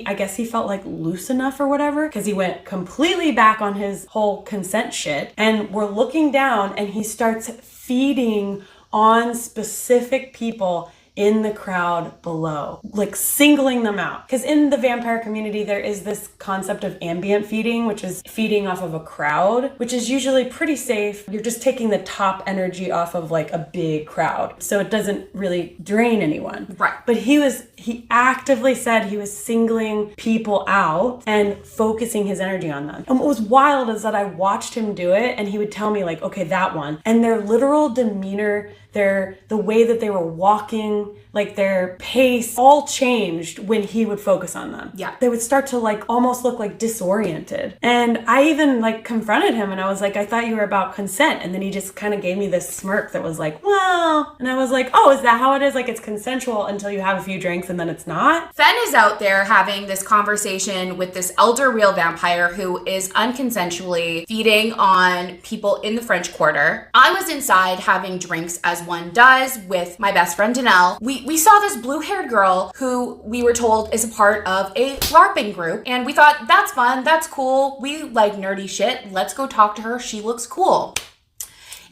I guess he felt like loose enough or whatever, because he went completely back on his whole consent shit, and we're looking down and he starts feeding on specific people in the crowd below, like singling them out. Because in the vampire community, there is this concept of ambient feeding, which is feeding off of a crowd, which is usually pretty safe. You're just taking the top energy off of like a big crowd, so it doesn't really drain anyone.
Right.
But he actively said he was singling people out and focusing his energy on them. And what was wild is that I watched him do it, and he would tell me like, okay, that one. And their literal demeanor, the way that they were walking, breathing, like their pace, all changed when he would focus on them.
Yeah.
They would start to like almost look like disoriented. And I even like confronted him and I was like, I thought you were about consent. And then he just kind of gave me this smirk that was like, well, and I was like, oh, is that how it is? Like it's consensual until you have a few drinks and then it's not?
Fen is out there having this conversation with this elder real vampire who is unconsensually feeding on people in the French Quarter. I was inside having drinks as one does with my best friend Danelle. We saw this blue-haired girl who we were told is a part of a LARPing group, and we thought, that's fun, that's cool, we like nerdy shit, let's go talk to her, she looks cool.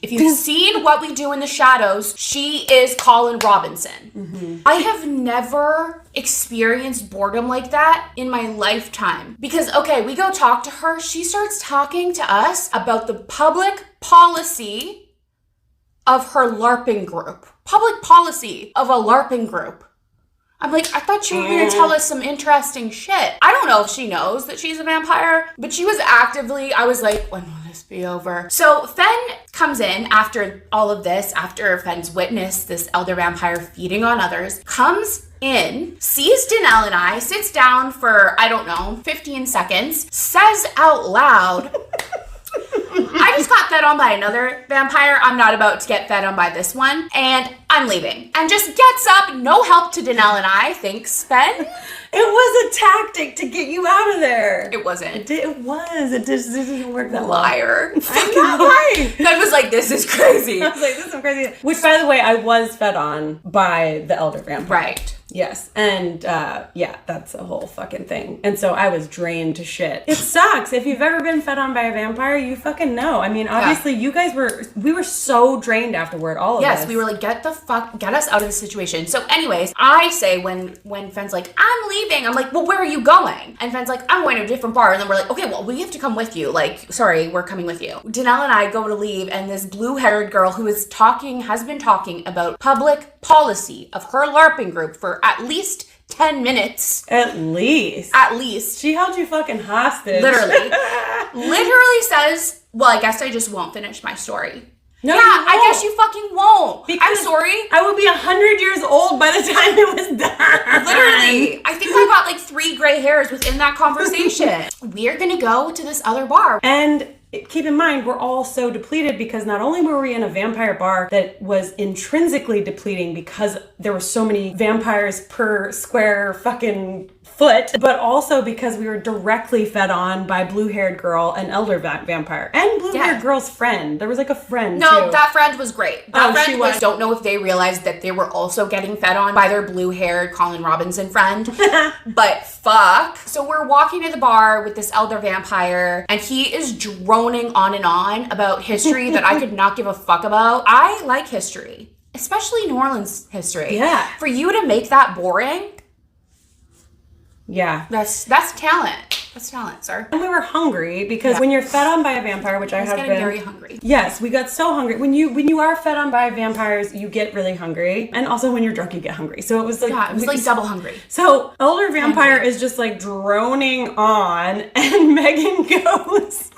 If you've seen What We Do in the Shadows, she is Colin Robinson. Mm-hmm. I have never experienced boredom like that in my lifetime. Because, okay, we go talk to her. She starts talking to us about the public policy of her LARPing group. Public policy of a LARPing group. I'm like, I thought you were going to tell us some interesting shit. I don't know if she knows that she's a vampire, but she was actively, I was like, when will this be over? So Fen comes in after all of this, after Fen's witnessed this elder vampire feeding on others, comes in, sees Danelle and I, sits down for, I don't know, 15 seconds, says out loud, I just got fed on by another vampire. I'm not about to get fed on by this one. And I'm leaving. And just gets up, no help to Danelle and I. Thanks, Fen.
It was a tactic to get you out of there.
It wasn't.
It was. It just didn't work that
Liar.
I'm not lying.
Fen was like, this is crazy.
I was like, this is crazy. Which, by the way, I was fed on by the elder vampire.
Right.
Yes. And yeah, that's a whole fucking thing. And so I was drained to shit. It sucks. If you've ever been fed on by a vampire, you fucking know. I mean, obviously you guys we were so drained afterward, all of us.
Yes, we were like, get us out of this situation. So anyways, I say when Fen's like, I'm leaving, I'm like, well, where are you going? And Fen's like, I'm going to a different bar. And then we're like, okay, well, we have to come with you. Like, sorry, we're coming with you. Danelle and I go to leave, and this blue-haired girl who has been talking about public policy of her LARPing group for at least 10 minutes.
At least.
She
held you fucking hostage.
Literally says, well, I guess I just won't finish my story.
No,
yeah, I guess you fucking won't.
Because
I'm sorry.
I would be 100 years old by the time it was done.
Literally. I think I got like 3 gray hairs within that conversation. We're gonna go to this other bar.
And keep in mind, we're all so depleted because not only were we in a vampire bar that was intrinsically depleting because there were so many vampires per square fucking foot, but also because we were directly fed on by blue-haired girl, an elder vampire, and blue-haired girl's friend. There was like a friend
No,
too.
that friend was great. That friend
she was.
Don't know if they realized that they were also getting fed on by their blue-haired Colin Robinson friend, but fuck. So we're walking to the bar with this elder vampire, and he is droning on and on about history that I could not give a fuck about. I like history, especially New Orleans history.
Yeah.
For you to make that boring,
yeah,
that's talent. That's talent, sir.
And we were hungry because when you're fed on by a vampire, which I have been
very hungry.
Yes, we got so hungry. When you are fed on by vampires, you get really hungry, and also when you're drunk, you get hungry. So it was like
it was like double hungry.
So elder vampire is just like droning on, and Megan goes.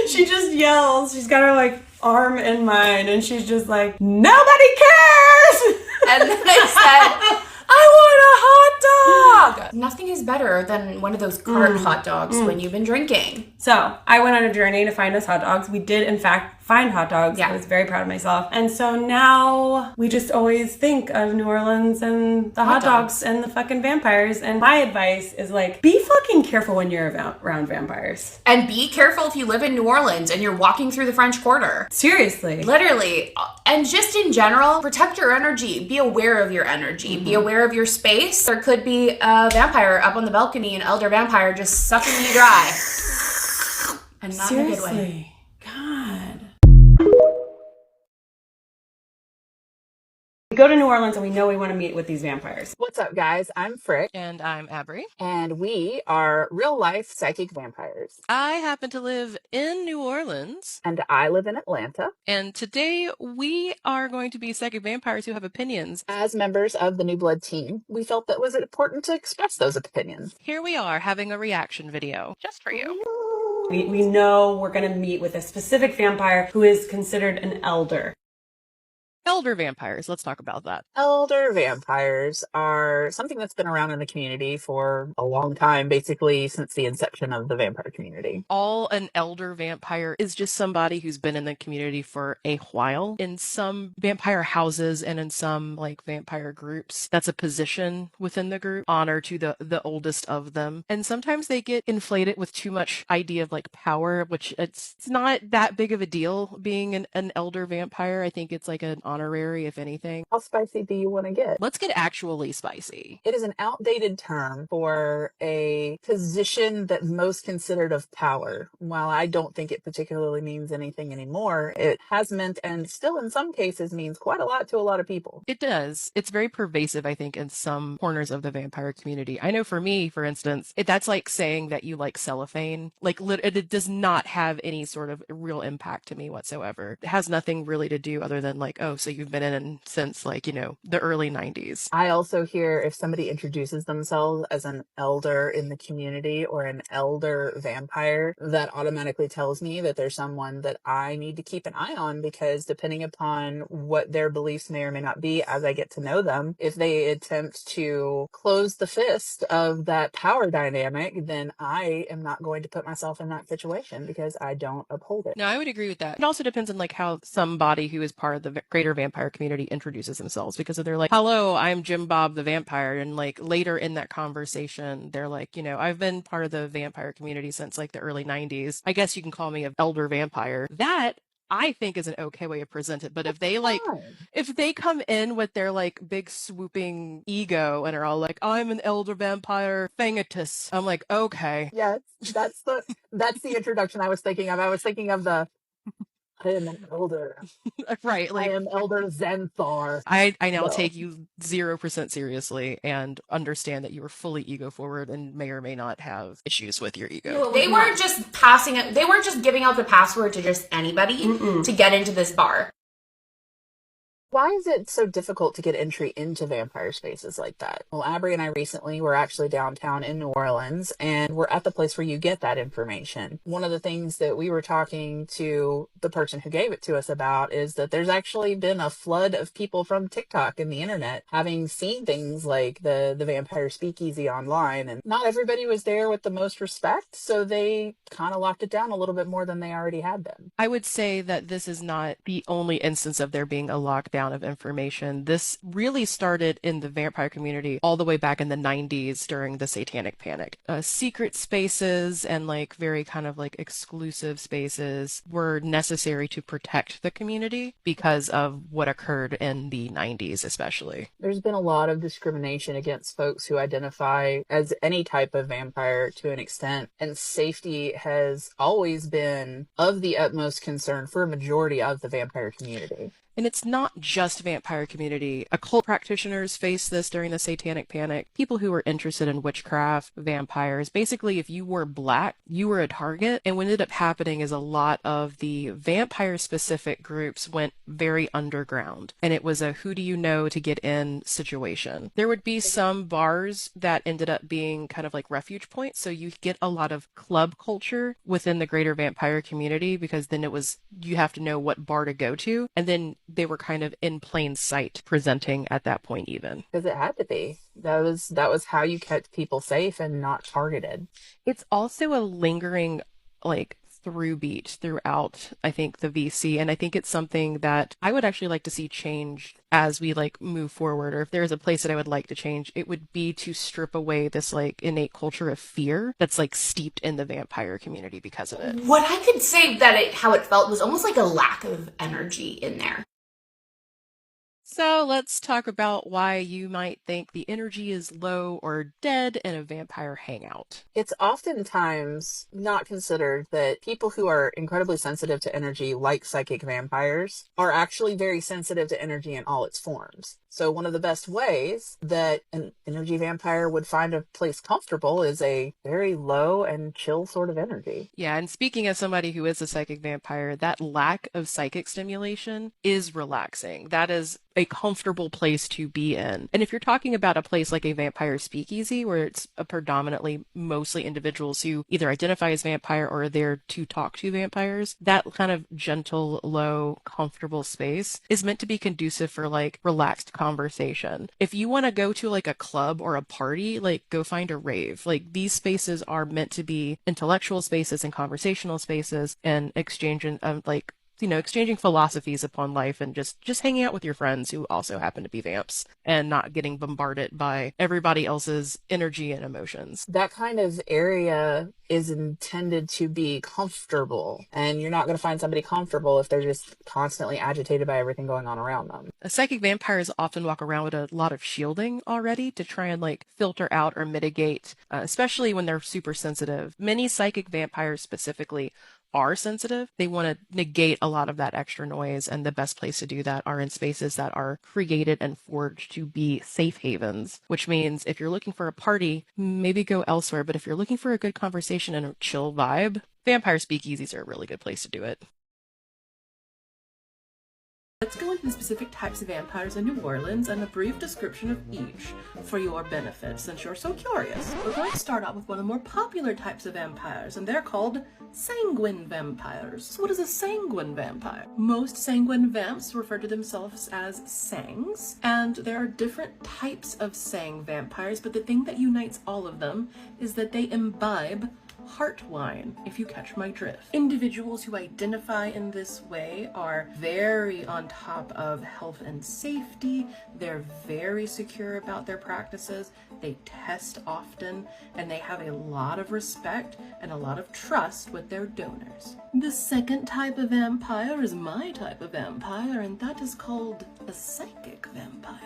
She just yells. She's got her like arm in mine, and she's just like, nobody cares.
And then I said, I want a hot dog! Nothing is better than one of those cart hot dogs when you've been drinking.
So I went on a journey to find us hot dogs. We did, in fact, find hot dogs.
Yeah.
I was very proud of myself. And so now we just always think of New Orleans and the hot dogs and the fucking vampires. And my advice is like, be fucking careful when you're around vampires.
And be careful if you live in New Orleans and you're walking through the French Quarter.
Seriously.
Literally. And just in general, protect your energy. Be aware of your energy. Be aware of your space. There could be a vampire up on the balcony, an elder vampire just sucking you dry. And not in a good way.
God. We go to New Orleans and we know we want to meet with these vampires.
What's up, guys? I'm Frick.
And I'm Abry.
And we are real-life psychic vampires.
I happen to live in New Orleans.
And I live in Atlanta.
And today we are going to be psychic vampires who have opinions.
As members of the New Blood team, we felt that it was important to express those opinions.
Here we are having a reaction video just for you.
We know we're going to meet with a specific vampire who is considered an elder.
Elder vampires. Let's talk about that.
Elder vampires are something that's been around in the community for a long time, basically since the inception of the vampire community.
All an elder vampire is just somebody who's been in the community for a while. In some vampire houses and in some like vampire groups, that's a position within the group, honor to the oldest of them. And sometimes they get inflated with too much idea of like power, which it's not that big of a deal being an elder vampire. I think it's like an honorary, if anything.
How spicy do you want to get?
Let's get actually spicy.
It is an outdated term for a position that most considered of power. While I don't think it particularly means anything anymore, it has meant and still in some cases means quite a lot to a lot of people.
It does. It's very pervasive, I think, in some corners of the vampire community. I know for me, for instance, that's like saying that you like cellophane. Like, it does not have any sort of real impact to me whatsoever. It has nothing really to do other than like, oh, so you've been in since like, the early 90s.
I also hear if somebody introduces themselves as an elder in the community or an elder vampire, that automatically tells me that there's someone that I need to keep an eye on, because depending upon what their beliefs may or may not be as I get to know them, if they attempt to close the fist of that power dynamic, then I am not going to put myself in that situation because I don't uphold it.
No, I would agree with that. It also depends on like how somebody who is part of the greater vampire community introduces themselves, because if they're like, hello, I'm Jim Bob the vampire, and like later in that conversation they're like, I've been part of the vampire community since like the early 90s, I guess you can call me an elder vampire, that I think is an okay way to present it. But if they like, if they come in with their like big swooping ego and are all like, I'm an elder vampire Fangatus, I'm like, okay.
Yes, that's the introduction I was thinking of. I was thinking of the I am an elder.
Right. Like,
I am Elder Zenthar.
I now take you 0% seriously and understand that you are fully ego forward and may or may not have issues with your ego.
They weren't just passing it. They weren't just giving out the password to just anybody to get into this bar.
Why is it so difficult to get entry into vampire spaces like that? Well, Abry and I recently were actually downtown in New Orleans, and we're at the place where you get that information. One of the things that we were talking to the person who gave it to us about is that there's actually been a flood of people from TikTok and the internet having seen things like the vampire speakeasy online, and not everybody was there with the most respect, so they kind of locked it down a little bit more than they already had been.
I would say that this is not the only instance of there being a lockdown of information. This really started in the vampire community all the way back in the 90s during the Satanic Panic. Secret spaces and like very kind of like exclusive spaces were necessary to protect the community because of what occurred in the 90s especially.
There's been a lot of discrimination against folks who identify as any type of vampire to an extent, and safety has always been of the utmost concern for a majority of the vampire community.
And it's not just vampire community. Occult practitioners faced this during the Satanic Panic. People who were interested in witchcraft, vampires. Basically, if you were black, you were a target. And what ended up happening is a lot of the vampire-specific groups went very underground. And it was a who do you know to get in situation. There would be some bars that ended up being kind of like refuge points. So you get a lot of club culture within the greater vampire community, because then it was, you have to know what bar to go to. And then they were kind of in plain sight presenting at that point even.
Because it had to be. That was how you kept people safe and not targeted.
It's also a lingering like through beat throughout, I think, the VC, and I think it's something that I would actually like to see changed as we like move forward, or if there's a place that I would like to change, it would be to strip away this like innate culture of fear that's like steeped in the vampire community because of it.
What I could say that how it felt was almost like a lack of energy in there.
So let's talk about why you might think the energy is low or dead in a vampire hangout.
It's oftentimes not considered that people who are incredibly sensitive to energy, like psychic vampires, are actually very sensitive to energy in all its forms. So one of the best ways that an energy vampire would find a place comfortable is a very low and chill sort of energy.
Yeah, and speaking as somebody who is a psychic vampire, that lack of psychic stimulation is relaxing. That is a a comfortable place to be in. And if you're talking about a place like a vampire speakeasy, where it's a predominantly mostly individuals who either identify as vampire or are there to talk to vampires, that kind of gentle, low, comfortable space is meant to be conducive for like relaxed conversation. If you want to go to like a club or a party, like go find a rave. Like these spaces are meant to be intellectual spaces and conversational spaces and exchanging like exchanging philosophies upon life and just hanging out with your friends who also happen to be vamps and not getting bombarded by everybody else's energy and emotions.
That kind of area is intended to be comfortable, and you're not going to find somebody comfortable if they're just constantly agitated by everything going on around them.
Psychic vampires often walk around with a lot of shielding already to try and like filter out or mitigate, especially when they're super sensitive. Many psychic vampires specifically are sensitive. They want to negate a lot of that extra noise, and the best place to do that are in spaces that are created and forged to be safe havens, which means if you're looking for a party, maybe go elsewhere, but if you're looking for a good conversation and a chill vibe, vampire speakeasies are a really good place to do it.
Let's go into the specific types of vampires in New Orleans and a brief description of each for your benefit, since you're so curious. We're going to start out with one of the more popular types of vampires, and they're called sanguine vampires. So what is a sanguine vampire? Most sanguine vamps refer to themselves as sangs, and there are different types of sang vampires, but the thing that unites all of them is that they imbibe heart wine, if you catch my drift. Individuals who identify in this way are very on top of health and safety. They're very secure about their practices. They test often, and they have a lot of respect and a lot of trust with their donors. The second type of vampire is my type of vampire, and that is called a psychic vampire.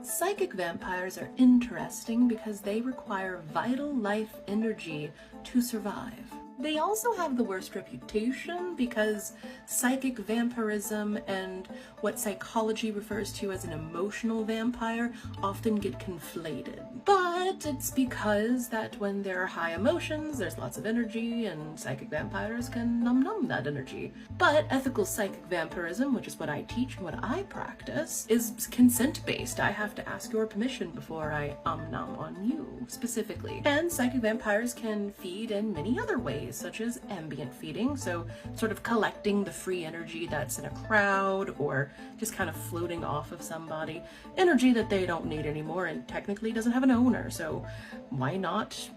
Psychic vampires are interesting because they require vital life energy to survive. They also have the worst reputation because psychic vampirism and what psychology refers to as an emotional vampire often get conflated. But it's because that when there are high emotions, there's lots of energy, and psychic vampires can numb that energy. But ethical psychic vampirism, which is what I teach and what I practice, is consent-based. I have to ask your permission before I nom on you, specifically. And psychic vampires can feed in many other ways, such as ambient feeding, so sort of collecting the free energy that's in a crowd or just kind of floating off of somebody, energy that they don't need anymore and technically doesn't have an owner, so why not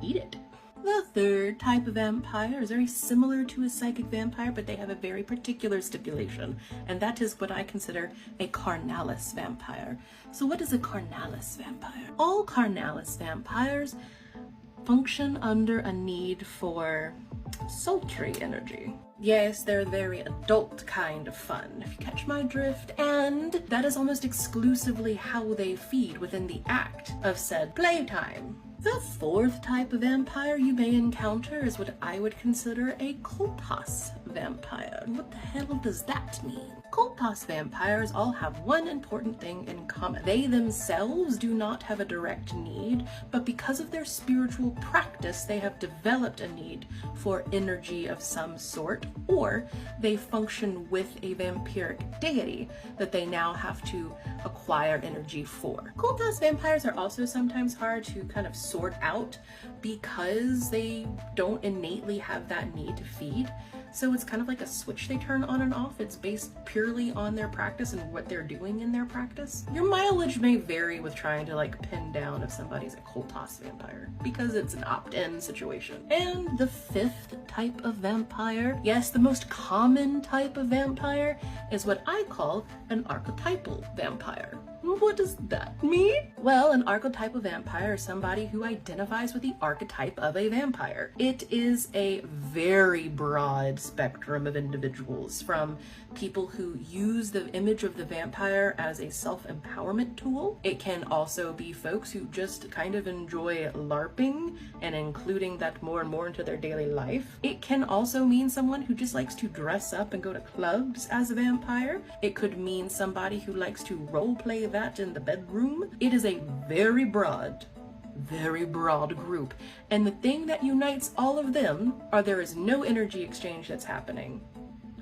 eat it? The third type of vampire is very similar to a psychic vampire, but they have a very particular stipulation, and that is what I consider a carnalis vampire. So what is a carnalis vampire? All carnalis vampires function under a need for sultry energy. Yes, they're a very adult kind of fun, if you catch my drift, and that is almost exclusively how they feed within the act of said playtime. The fourth type of vampire you may encounter is what I would consider a cultas vampire. What the hell does that mean? Cultas vampires all have one important thing in common. They themselves do not have a direct need, but because of their spiritual practice, they have developed a need for energy of some sort, or they function with a vampiric deity that they now have to acquire energy for. Cultas vampires are also sometimes hard to kind of sort out because they don't innately have that need to feed. So it's kind of like a switch they turn on and off. It's based purely on their practice and what they're doing in their practice. Your mileage may vary with trying to like pin down if somebody's a cultas vampire because it's an opt-in situation. And the fifth type of vampire, yes, the most common type of vampire, is what I call an archetypal vampire. What does that mean? Well, an archetypal vampire is somebody who identifies with the archetype of a vampire. It is a very broad spectrum of individuals, from people who use the image of the vampire as a self-empowerment tool. It can also be folks who just kind of enjoy LARPing and including that more and more into their daily life. It can also mean someone who just likes to dress up and go to clubs as a vampire. It could mean somebody who likes to role play that in the bedroom. It is a very broad group, and the thing that unites all of them are there is no energy exchange that's happening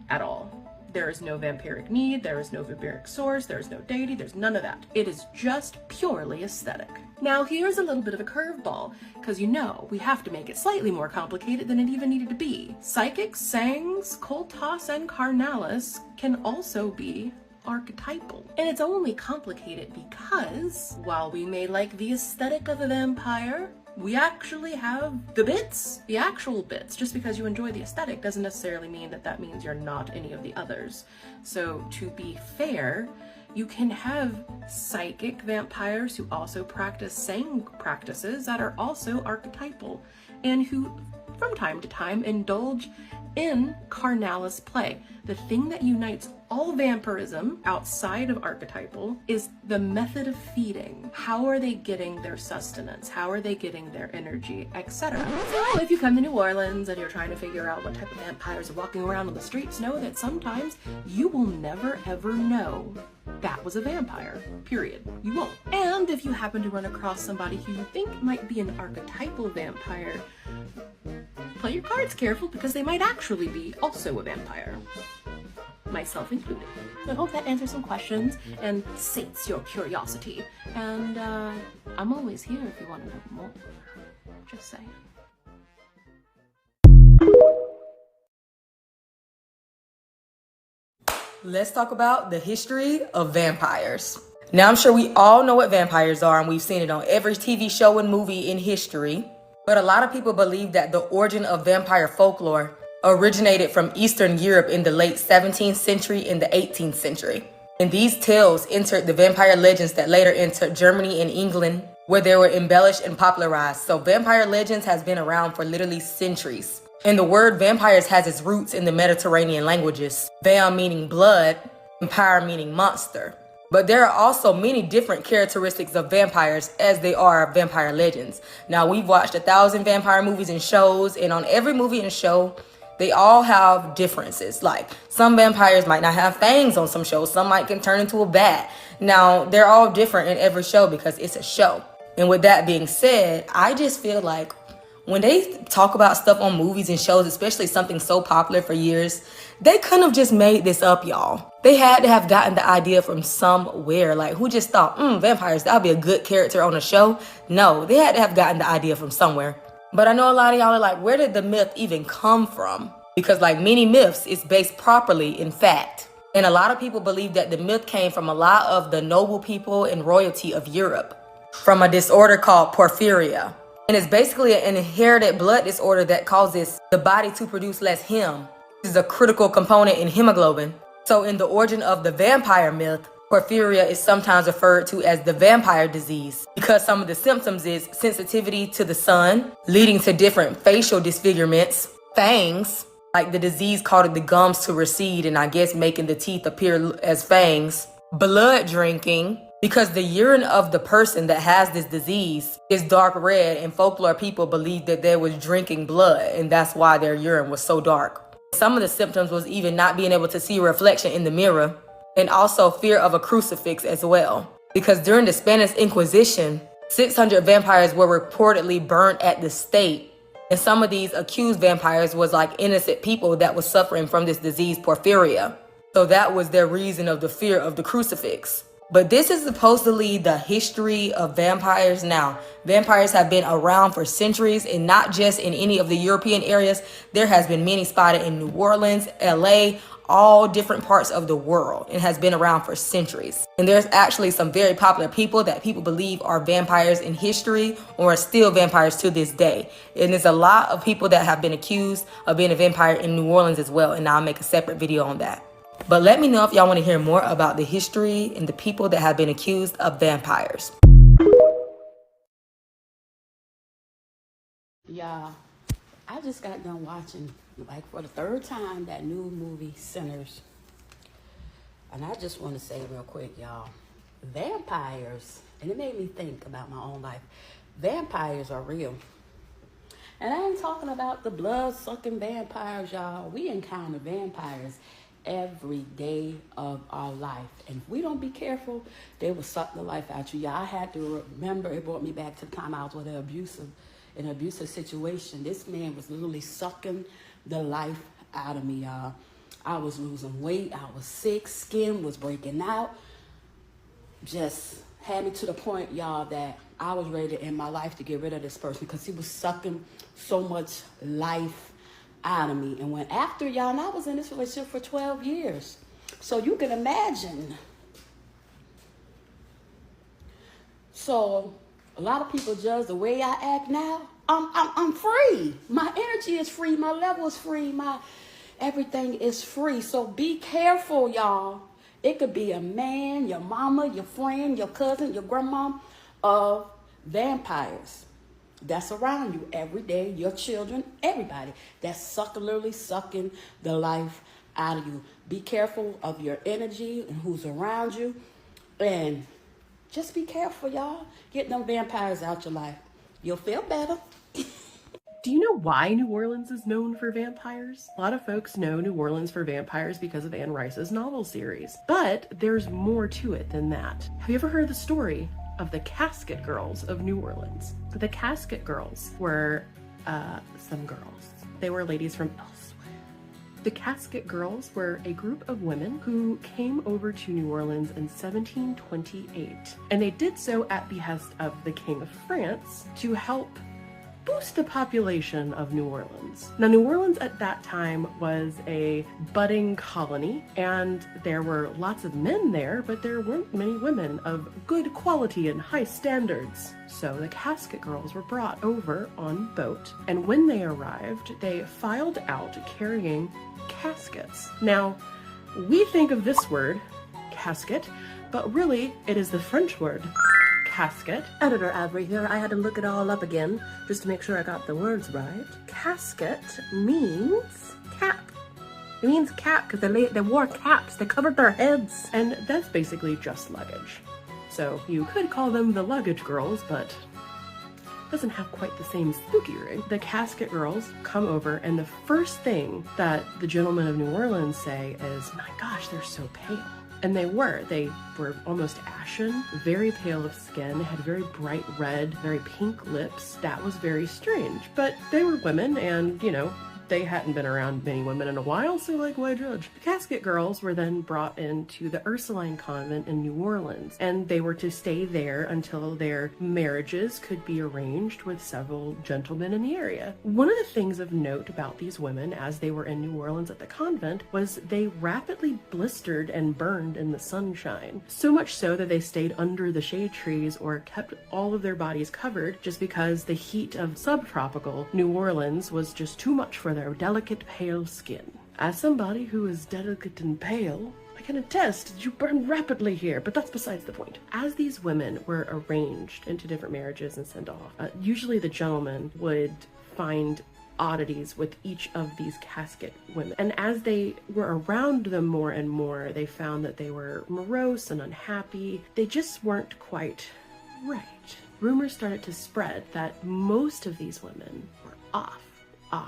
at all. There is no vampiric need, there is no vampiric source, there is no deity, there's none of that. It is just purely aesthetic. Now here's a little bit of a curveball, because you know, we have to make it slightly more complicated than it even needed to be. Psychics, Sangs, Cultas, and Carnalis can also be archetypal. And it's only complicated because while we may like the aesthetic of a vampire, we actually have the bits, the actual bits. Just because you enjoy the aesthetic doesn't necessarily mean that that means you're not any of the others. So to be fair, you can have psychic vampires who also practice Sang practices that are also archetypal and who from time to time indulge in Carnalis play. The thing that unites all vampirism outside of archetypal is the method of feeding. How are they getting their sustenance? How are they getting their energy, etc.? So if you come to New Orleans and you're trying to figure out what type of vampires are walking around on the streets, know that sometimes you will never ever know that was a vampire, period. You won't. And if you happen to run across somebody who you think might be an archetypal vampire, play your cards careful because they might actually be also a vampire. Myself included. I hope that answers some questions and sates your curiosity. And I'm always here if you want to know more. Just saying.
Let's talk about the history of vampires. Now, I'm sure we all know what vampires are, and we've seen it on every TV show and movie in history. But a lot of people believe that the origin of vampire folklore originated from Eastern Europe in the late 17th century and the 18th century. And these tales entered the vampire legends that later entered Germany and England, where they were embellished and popularized. So vampire legends has been around for literally centuries. And the word vampires has its roots in the Mediterranean languages. Vam meaning blood, and pyre meaning monster. But there are also many different characteristics of vampires as they are vampire legends. Now, we've watched 1,000 vampire movies and shows, and on every movie and show, they all have differences. Like, some vampires might not have fangs on some shows. Some might can turn into a bat. Now, they're all different in every show because it's a show. And with that being said, I just feel like when they talk about stuff on movies and shows, especially something so popular for years, they couldn't have just made this up, y'all. They had to have gotten the idea from somewhere. Like, who just thought, vampires, that'll be a good character on a show? No, they had to have gotten the idea from somewhere. But I know a lot of y'all are like, where did the myth even come from? Because like many myths, it's based properly in fact. And a lot of people believe that the myth came from a lot of the noble people and royalty of Europe, from a disorder called porphyria. And it's basically an inherited blood disorder that causes the body to produce less heme. This is a critical component in hemoglobin. So in the origin of the vampire myth, porphyria is sometimes referred to as the vampire disease because some of the symptoms is sensitivity to the sun, leading to different facial disfigurements, fangs, like the disease causing the gums to recede and I guess making the teeth appear as fangs, blood drinking, because the urine of the person that has this disease is dark red and folklore people believe that they was drinking blood and that's why their urine was so dark. Some of the symptoms was even not being able to see a reflection in the mirror and also fear of a crucifix as well. Because during the Spanish Inquisition, 600 vampires were reportedly burnt at the stake. And some of these accused vampires was like innocent people that was suffering from this disease porphyria. So that was their reason of the fear of the crucifix. But this is supposedly the history of vampires now. Vampires have been around for centuries and not just in any of the European areas. There has been many spotted in New Orleans, LA, all different parts of the world and has been around for centuries. And there's actually some very popular people that people believe are vampires in history or are still vampires to this day. And there's a lot of people that have been accused of being a vampire in New Orleans as well. And I'll make a separate video on that. But let me know if y'all want to hear more about the history and the people that have been accused of vampires.
Yeah, I just got done watching, like for the third time, that new movie, Sinners. And I just want to say real quick, y'all, vampires, and it made me think about my own life. Vampires are real. And I ain't talking about the blood-sucking vampires, y'all. We encounter vampires every day of our life, and if we don't be careful, they will suck the life out you. I had to remember, it brought me back to the time I was with an abusive situation. This man was literally sucking the life out of me, y'all. I was losing weight. I was sick. Skin was breaking out. Just had me to the point, y'all, that I was ready to end my life to get rid of this person because he was sucking so much life out of me. And when after, y'all, and I was in this relationship for 12 years. So you can imagine. So a lot of people judge the way I act now. I'm free. My energy is free. My level is free. My everything is free. So be careful, y'all. It could be a man, your mama, your friend, your cousin, your grandma, of vampires that's around you every day, your children, everybody that's literally sucking the life out of you. Be careful of your energy and who's around you. And just be careful, y'all. Get them vampires out your life. You'll feel better.
Do you know why New Orleans is known for vampires? A lot of folks know New Orleans for vampires because of Anne Rice's novel series, but there's more to it than that. Have you ever heard the story of the Casket Girls of New Orleans? The Casket Girls were some girls. They were ladies from elsewhere. The Casket Girls were a group of women who came over to New Orleans in 1728, and they did so at the behest of the King of France to help boost the population of New Orleans. Now, New Orleans at that time was a budding colony, and there were lots of men there, but there weren't many women of good quality and high standards. So the Casket Girls were brought over on boat, and when they arrived, they filed out carrying caskets. Now, we think of this word, casket, but really it is the French word casket.
Editor Avery here. I had to look it all up again just to make sure I got the words right.
Casket means cap. It means cap because they wore caps. They covered their heads. And that's basically just luggage. So you could call them the luggage girls, but it doesn't have quite the same spooky ring. The Casket Girls come over, and the first thing that the gentlemen of New Orleans say is, "My gosh, they're so pale." And they were almost ashen, very pale of skin, had very bright red, very pink lips. That was very strange, but they were women, and they hadn't been around many women in a while, so why judge? The Casket Girls were then brought into the Ursuline Convent in New Orleans, and they were to stay there until their marriages could be arranged with several gentlemen in the area. One of the things of note about these women as they were in New Orleans at the convent was they rapidly blistered and burned in the sunshine, so much so that they stayed under the shade trees or kept all of their bodies covered just because the heat of subtropical New Orleans was just too much for their delicate, pale skin. As somebody who is delicate and pale, I can attest that you burn rapidly here, but that's besides the point. As these women were arranged into different marriages and sent off, usually the gentleman would find oddities with each of these casket women. And as they were around them more and more, they found that they were morose and unhappy. They just weren't quite right. Rumors started to spread that most of these women were off, odd,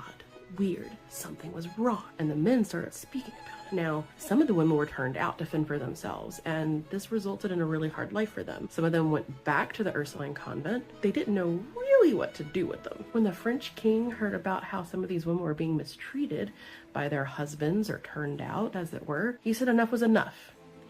weird, something was wrong, and the men started speaking about it. Now, some of the women were turned out to fend for themselves, and this resulted in a really hard life for them. Some of them went back to the Ursuline convent. They didn't know really what to do with them. When the French king heard about how some of these women were being mistreated by their husbands, or turned out, as it were, he said enough was enough.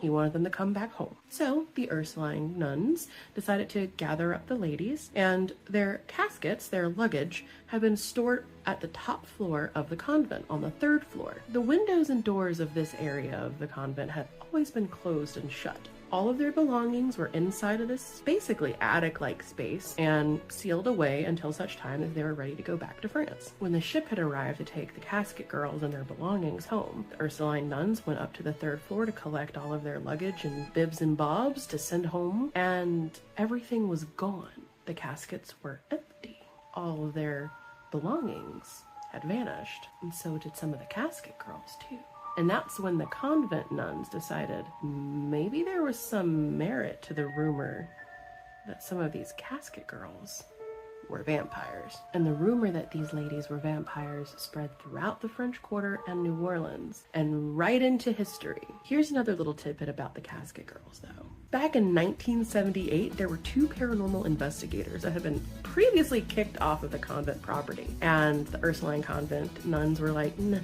He wanted them to come back home. So the Ursuline nuns decided to gather up the ladies, and their caskets, their luggage, had been stored at the top floor of the convent, on the 3rd floor. The windows and doors of this area of the convent had always been closed and shut. All of their belongings were inside of this basically attic-like space and sealed away until such time as they were ready to go back to France. When the ship had arrived to take the Casket Girls and their belongings home, the Ursuline nuns went up to the 3rd floor to collect all of their luggage and bibs and bobs to send home, and everything was gone. The caskets were empty. All of their belongings had vanished, and so did some of the Casket Girls too. And that's when the convent nuns decided maybe there was some merit to the rumor that some of these Casket Girls were vampires. And the rumor that these ladies were vampires spread throughout the French Quarter and New Orleans and right into history. Here's another little tidbit about the Casket Girls, though. Back in 1978, there were 2 paranormal investigators that had been previously kicked off of the convent property. And the Ursuline convent nuns were like, nah,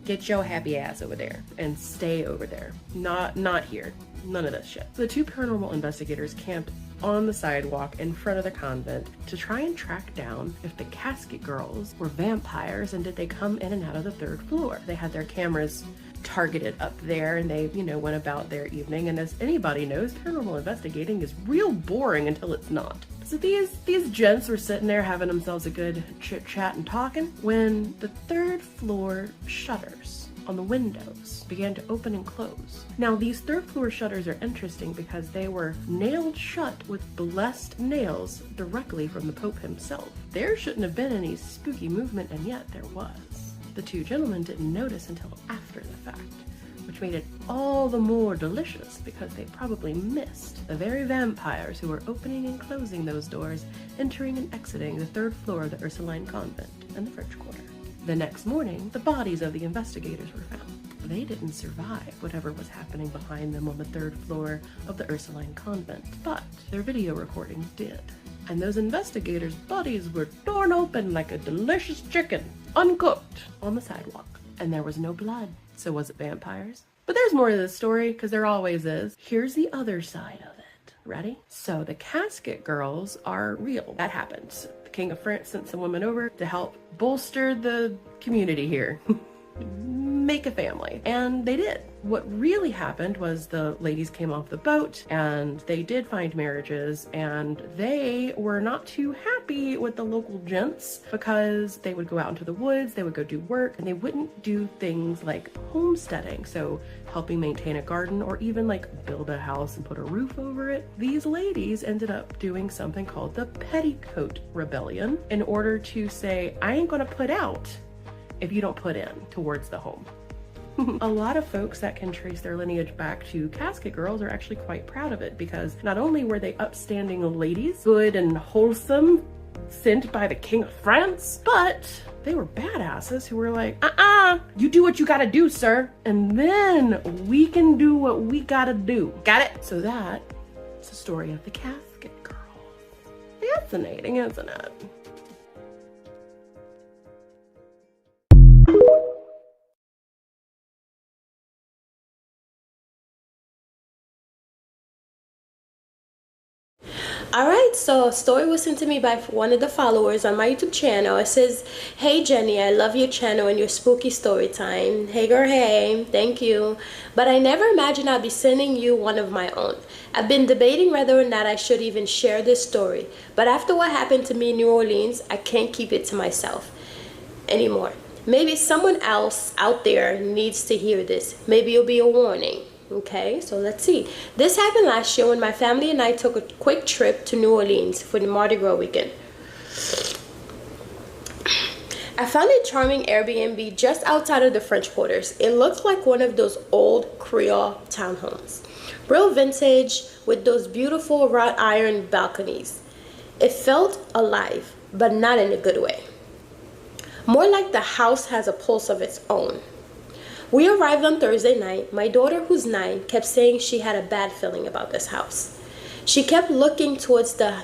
Get your happy ass over there and stay over there. Not here. None of that shit. The two paranormal investigators camped on the sidewalk in front of the convent to try and track down if the casket girls were vampires and did they come in and out of the 3rd floor. They had their cameras targeted up there and they, went about their evening. And as anybody knows, paranormal investigating is real boring until it's not. So these gents were sitting there having themselves a good chit chat and talking when the 3rd floor shutters on the windows began to open and close. Now these 3rd floor shutters are interesting because they were nailed shut with blessed nails directly from the Pope himself. There shouldn't have been any spooky movement, and yet there was. The two gentlemen didn't notice until after the fact, which made it all the more delicious because they probably missed the very vampires who were opening and closing those doors, entering and exiting the 3rd floor of the Ursuline convent in the French Quarter. The next morning, the bodies of the investigators were found. They didn't survive whatever was happening behind them on the 3rd floor of the Ursuline convent, but their video recordings did. And those investigators' bodies were torn open like a delicious chicken, uncooked, on the sidewalk. And there was no blood. So was it vampires? But there's more to this story, because there always is. Here's the other side of it. Ready? So the casket girls are real. That happened. The King of France sent some women over to help bolster the community here. Make a family. And they did. What really happened was the ladies came off the boat and they did find marriages, and they were not too happy with the local gents because they would go out into the woods, they would go do work, and they wouldn't do things like homesteading. So helping maintain a garden or even like build a house and put a roof over it. These ladies ended up doing something called the Petticoat Rebellion in order to say, I ain't gonna put out if you don't put in towards the home. A lot of folks that can trace their lineage back to casket girls are actually quite proud of it, because not only were they upstanding ladies, good and wholesome, sent by the King of France, but they were badasses who were like, you do what you gotta do, sir, and then we can do what we gotta do. Got it? So that's the story of the casket girls. Fascinating, isn't it?
Alright, so a story was sent to me by one of the followers on my YouTube channel. It says, hey Jenny, I love your channel and your spooky story time. Hey girl, hey, thank you. But I never imagined I'd be sending you one of my own. I've been debating whether or not I should even share this story. But after what happened to me in New Orleans, I can't keep it to myself anymore. Maybe someone else out there needs to hear this. Maybe it'll be a warning. Okay, so let's see. This happened last year when my family and I took a quick trip to New Orleans for the Mardi Gras weekend. I found a charming Airbnb just outside of the French Quarters. It looked like one of those old Creole townhomes. Real vintage with those beautiful wrought iron balconies. It felt alive, but not in a good way. More like the house has a pulse of its own. We arrived on Thursday night. My daughter, who's 9, kept saying she had a bad feeling about this house. She kept looking towards the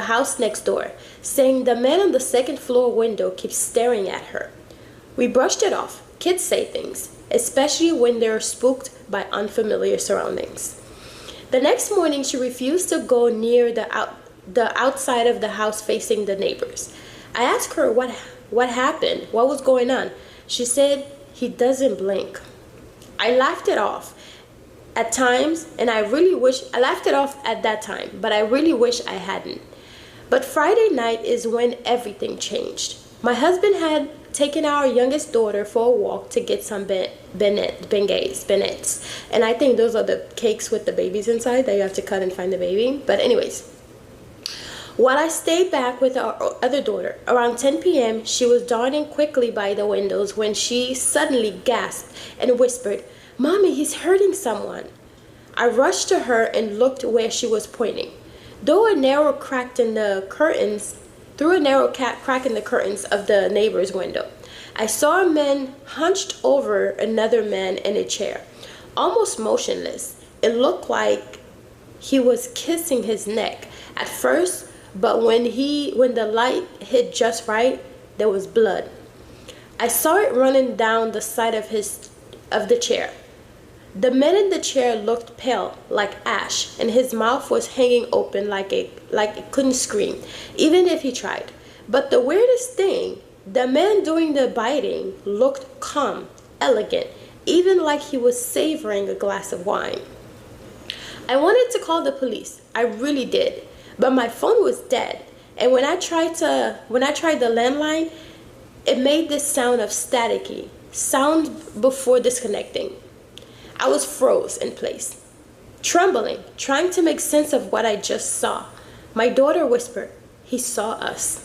house next door, saying the man on the 2nd floor window keeps staring at her. We brushed it off. Kids say things, especially when they're spooked by unfamiliar surroundings. The next morning, she refused to go near the outside of the house facing the neighbors. I asked her what happened, what was going on. She said, he doesn't blink. I laughed it off at times, and I laughed it off at that time, but I really wish I hadn't. But Friday night is when everything changed. My husband had taken our youngest daughter for a walk to get some beignets, and I think those are the cakes with the babies inside that you have to cut and find the baby. But anyways, while I stayed back with our other daughter, around 10 p.m., she was darting quickly by the windows when she suddenly gasped and whispered, Mommy, he's hurting someone. I rushed to her and looked where she was pointing. Through a narrow crack in the curtains of the neighbor's window, I saw a man hunched over another man in a chair, almost motionless. It looked like he was kissing his neck at first, but when the light hit just right, there was blood. I saw it running down the side of the chair. The man in the chair looked pale, like ash, and his mouth was hanging open like it couldn't scream, even if he tried. But the weirdest thing, the man doing the biting looked calm, elegant, even like he was savoring a glass of wine. I wanted to call the police. I really did. But my phone was dead. And when I tried the landline, it made this sound of staticky, sound before disconnecting. I was froze in place, trembling, trying to make sense of what I just saw. My daughter whispered, "He saw us."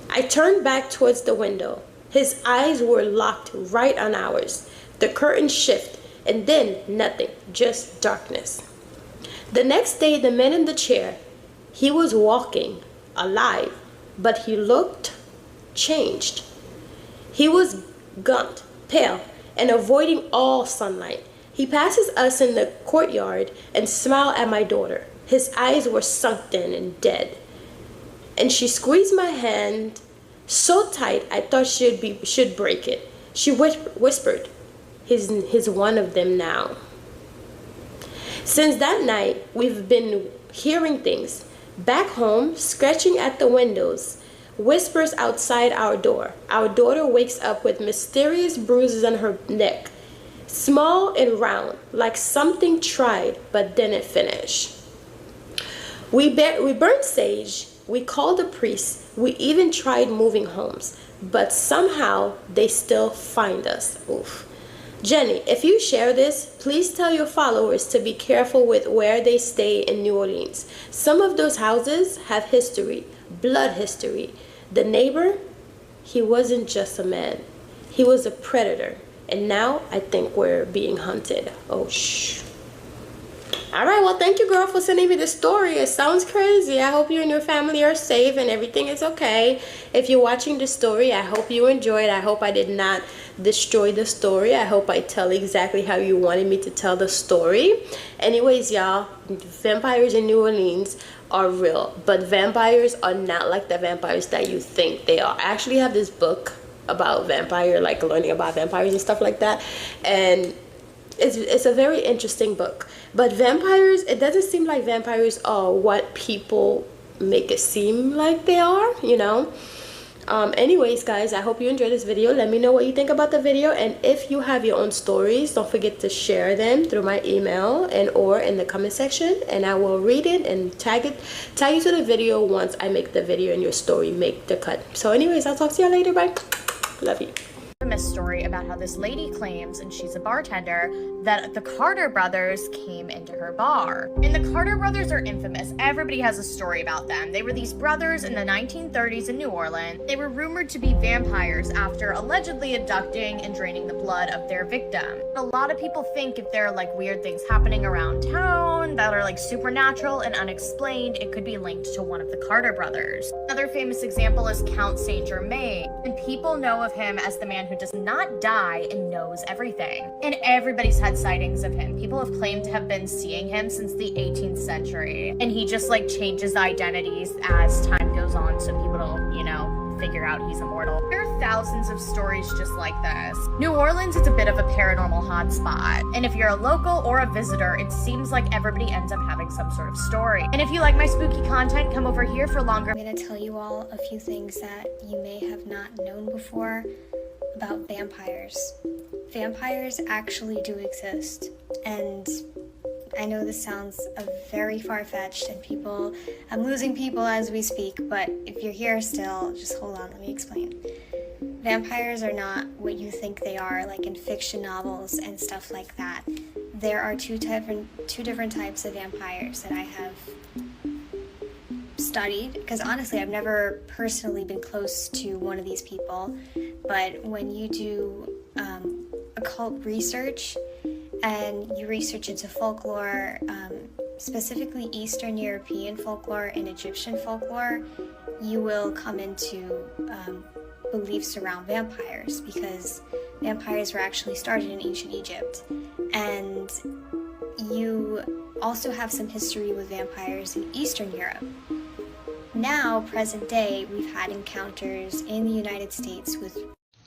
I turned back towards the window. His eyes were locked right on ours. The curtain shifted, and then nothing, just darkness. The next day, the man in the chair, he was walking, alive, but he looked changed. He was gaunt, pale, and avoiding all sunlight. He passes us in the courtyard and smiled at my daughter. His eyes were sunken and dead. And she squeezed my hand so tight I thought should break it. She whispered, he's one of them now. Since that night, we've been hearing things. Back home, scratching at the windows, whispers outside our door. Our daughter wakes up with mysterious bruises on her neck, small and round, like something tried but didn't finish. We burned sage, we called the priest, we even tried moving homes, but somehow they still find us. Oof. Jenny, if you share this, please tell your followers to be careful with where they stay in New Orleans. Some of those houses have history, blood history. The neighbor, he wasn't just a man. He was a predator. And now I think we're being hunted. Oh, shh. All right, well, thank you, girl, for sending me the story. It sounds crazy. I hope you and your family are safe and everything is okay. If you're watching the story, I hope you enjoyed. I hope I did not destroy the story. I hope I tell exactly how you wanted me to tell the story. Anyways, y'all, vampires in New Orleans are real, but vampires are not like the vampires that you think they are. I actually have this book about vampire, like learning about vampires and stuff like that, and it's a very interesting book. But vampires, it doesn't seem like vampires are what people make it seem like they are, you know. Anyways, guys, I hope you enjoyed this video. Let me know what you think about the video, and if you have your own stories, don't forget to share them through my email and or in the comment section, and I will read it and tag you to the video once I make the video and your story make the cut. So anyways, I'll talk to you later. Bye. Love you.
Infamous story about how this lady claims, and she's a bartender, that the Carter brothers came into her bar. And the Carter brothers are infamous. Everybody has a story about them. They were these brothers in the 1930s in New Orleans. They were rumored to be vampires after allegedly abducting and draining the blood of their victim. A lot of people think if there are like weird things happening around town that are like supernatural and unexplained, it could be linked to one of the Carter brothers. Another famous example is Count Saint Germain, and people know of him as the man who does not die and knows everything. And everybody's had sightings of him. People have claimed to have been seeing him since the 18th century. And he just like changes identities as time goes on so people don't, you know, figure out he's immortal. There are thousands of stories just like this. New Orleans is a bit of a paranormal hotspot. And if you're a local or a visitor, it seems like everybody ends up having some sort of story. And if you like my spooky content, come over here for longer.
I'm gonna tell you all a few things that you may have not known before about vampires. Vampires actually do exist, and I know this sounds very far-fetched and I'm losing people as we speak, but if you're here still, just hold on, let me explain. Vampires are not what you think they are, like in fiction novels and stuff like that. There are two different types of vampires that I have studied, because honestly I've never personally been close to one of these people, but when you do occult research and you research into folklore, specifically Eastern European folklore and Egyptian folklore, you will come into beliefs around vampires, because vampires were actually started in ancient Egypt. And you also have some history with vampires in Eastern Europe. Now, present day, we've had encounters in the United States with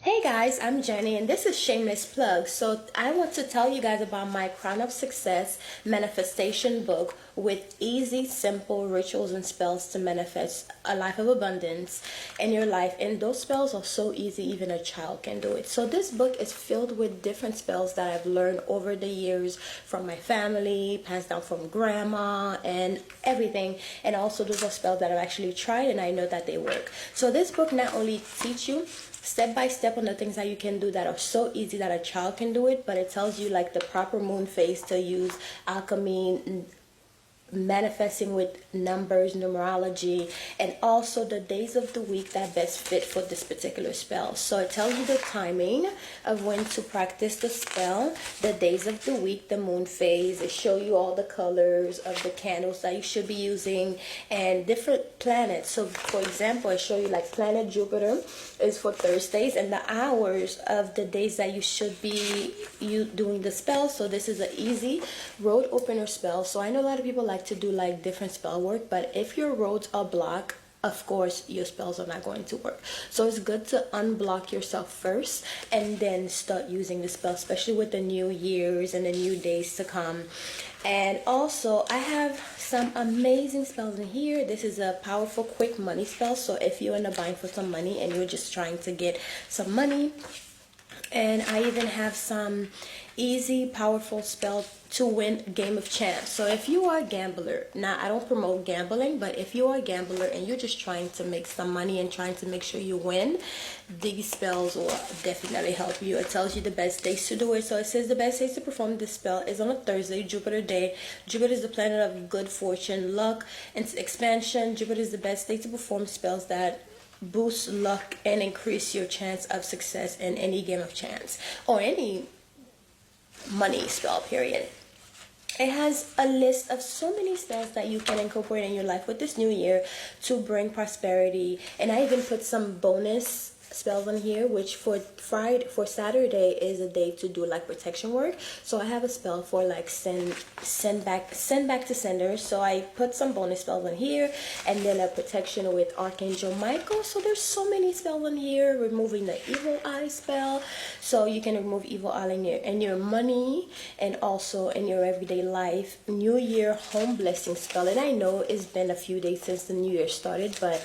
Hey guys, I'm Jenny and this is Shameless Plug. So I want to tell you guys about my Crown of Success manifestation book with easy, simple rituals and spells to manifest a life of abundance in your life. And those spells are so easy, even a child can do it. So this book is filled with different spells that I've learned over the years from my family, passed down from grandma and everything. And also those are spells that I've actually tried and I know that they work. So this book not only teach you step by step on the things that you can do that are so easy that a child can do it, but it tells you like the proper moon phase to use, alchemy, manifesting with numbers, numerology, and also the days of the week that best fit for this particular spell. So it tells you the timing of when to practice the spell, the days of the week, the moon phase. It shows you all the colors of the candles that you should be using and different planets. So for example, I show you like planet Jupiter is for Thursdays and the hours of the days that you should be doing the spell. So this is an easy road opener spell. So I know a lot of people like to do like different spell work, but if your roads are blocked, of course your spells are not going to work. So it's good to unblock yourself first and then start using the spell, especially with the new years and the new days to come. And also I have some amazing spells in here. This is a powerful quick money spell. So if you're in the bind for some money and you're just trying to get some money, and I even have some easy powerful spell to win Game of Chance. So if you are a gambler, now I don't promote gambling, but if you are a gambler and you're just trying to make some money and trying to make sure you win, these spells will definitely help you. It tells you the best days to do it. So it says the best days to perform this spell is on a Thursday, Jupiter day. Jupiter is the planet of good fortune, luck, and expansion. Jupiter is the best day to perform spells that boost luck and increase your chance of success in any game of chance or any money spell, period. It has a list of so many spells that you can incorporate in your life with this new year to bring prosperity. And I even put some bonus spells on here, which for Saturday is a day to do like protection work. So I have a spell for like send back to senders. So I put some bonus spells on here, and then a protection with Archangel Michael. So there's so many spells on here. Removing the evil eye spell, so you can remove evil eye in your money and also in your everyday life. New Year home blessing spell, and I know it's been a few days since the new year started, but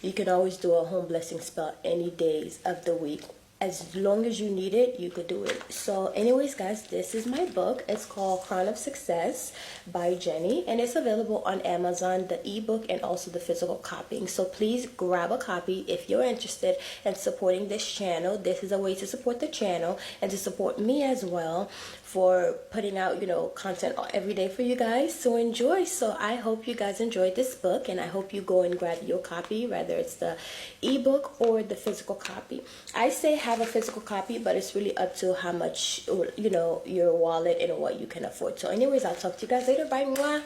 you can always do a home blessing spell any days of the week. As long as you need it, you could do it. So anyways, guys, this is my book. It's called Crown of Success by Jenny, and it's available on Amazon, the ebook and also the physical copying. So please grab a copy if you're interested in supporting this channel. This is a way to support the channel and to support me as well for putting out, content every day for you guys. So enjoy. So I hope you guys enjoyed this book, and I hope you go and grab your copy, whether it's the ebook or the physical copy. I say have a physical copy, but it's really up to how much, your wallet and what you can afford. So anyways, I'll talk to you guys later. Bye. Mwah.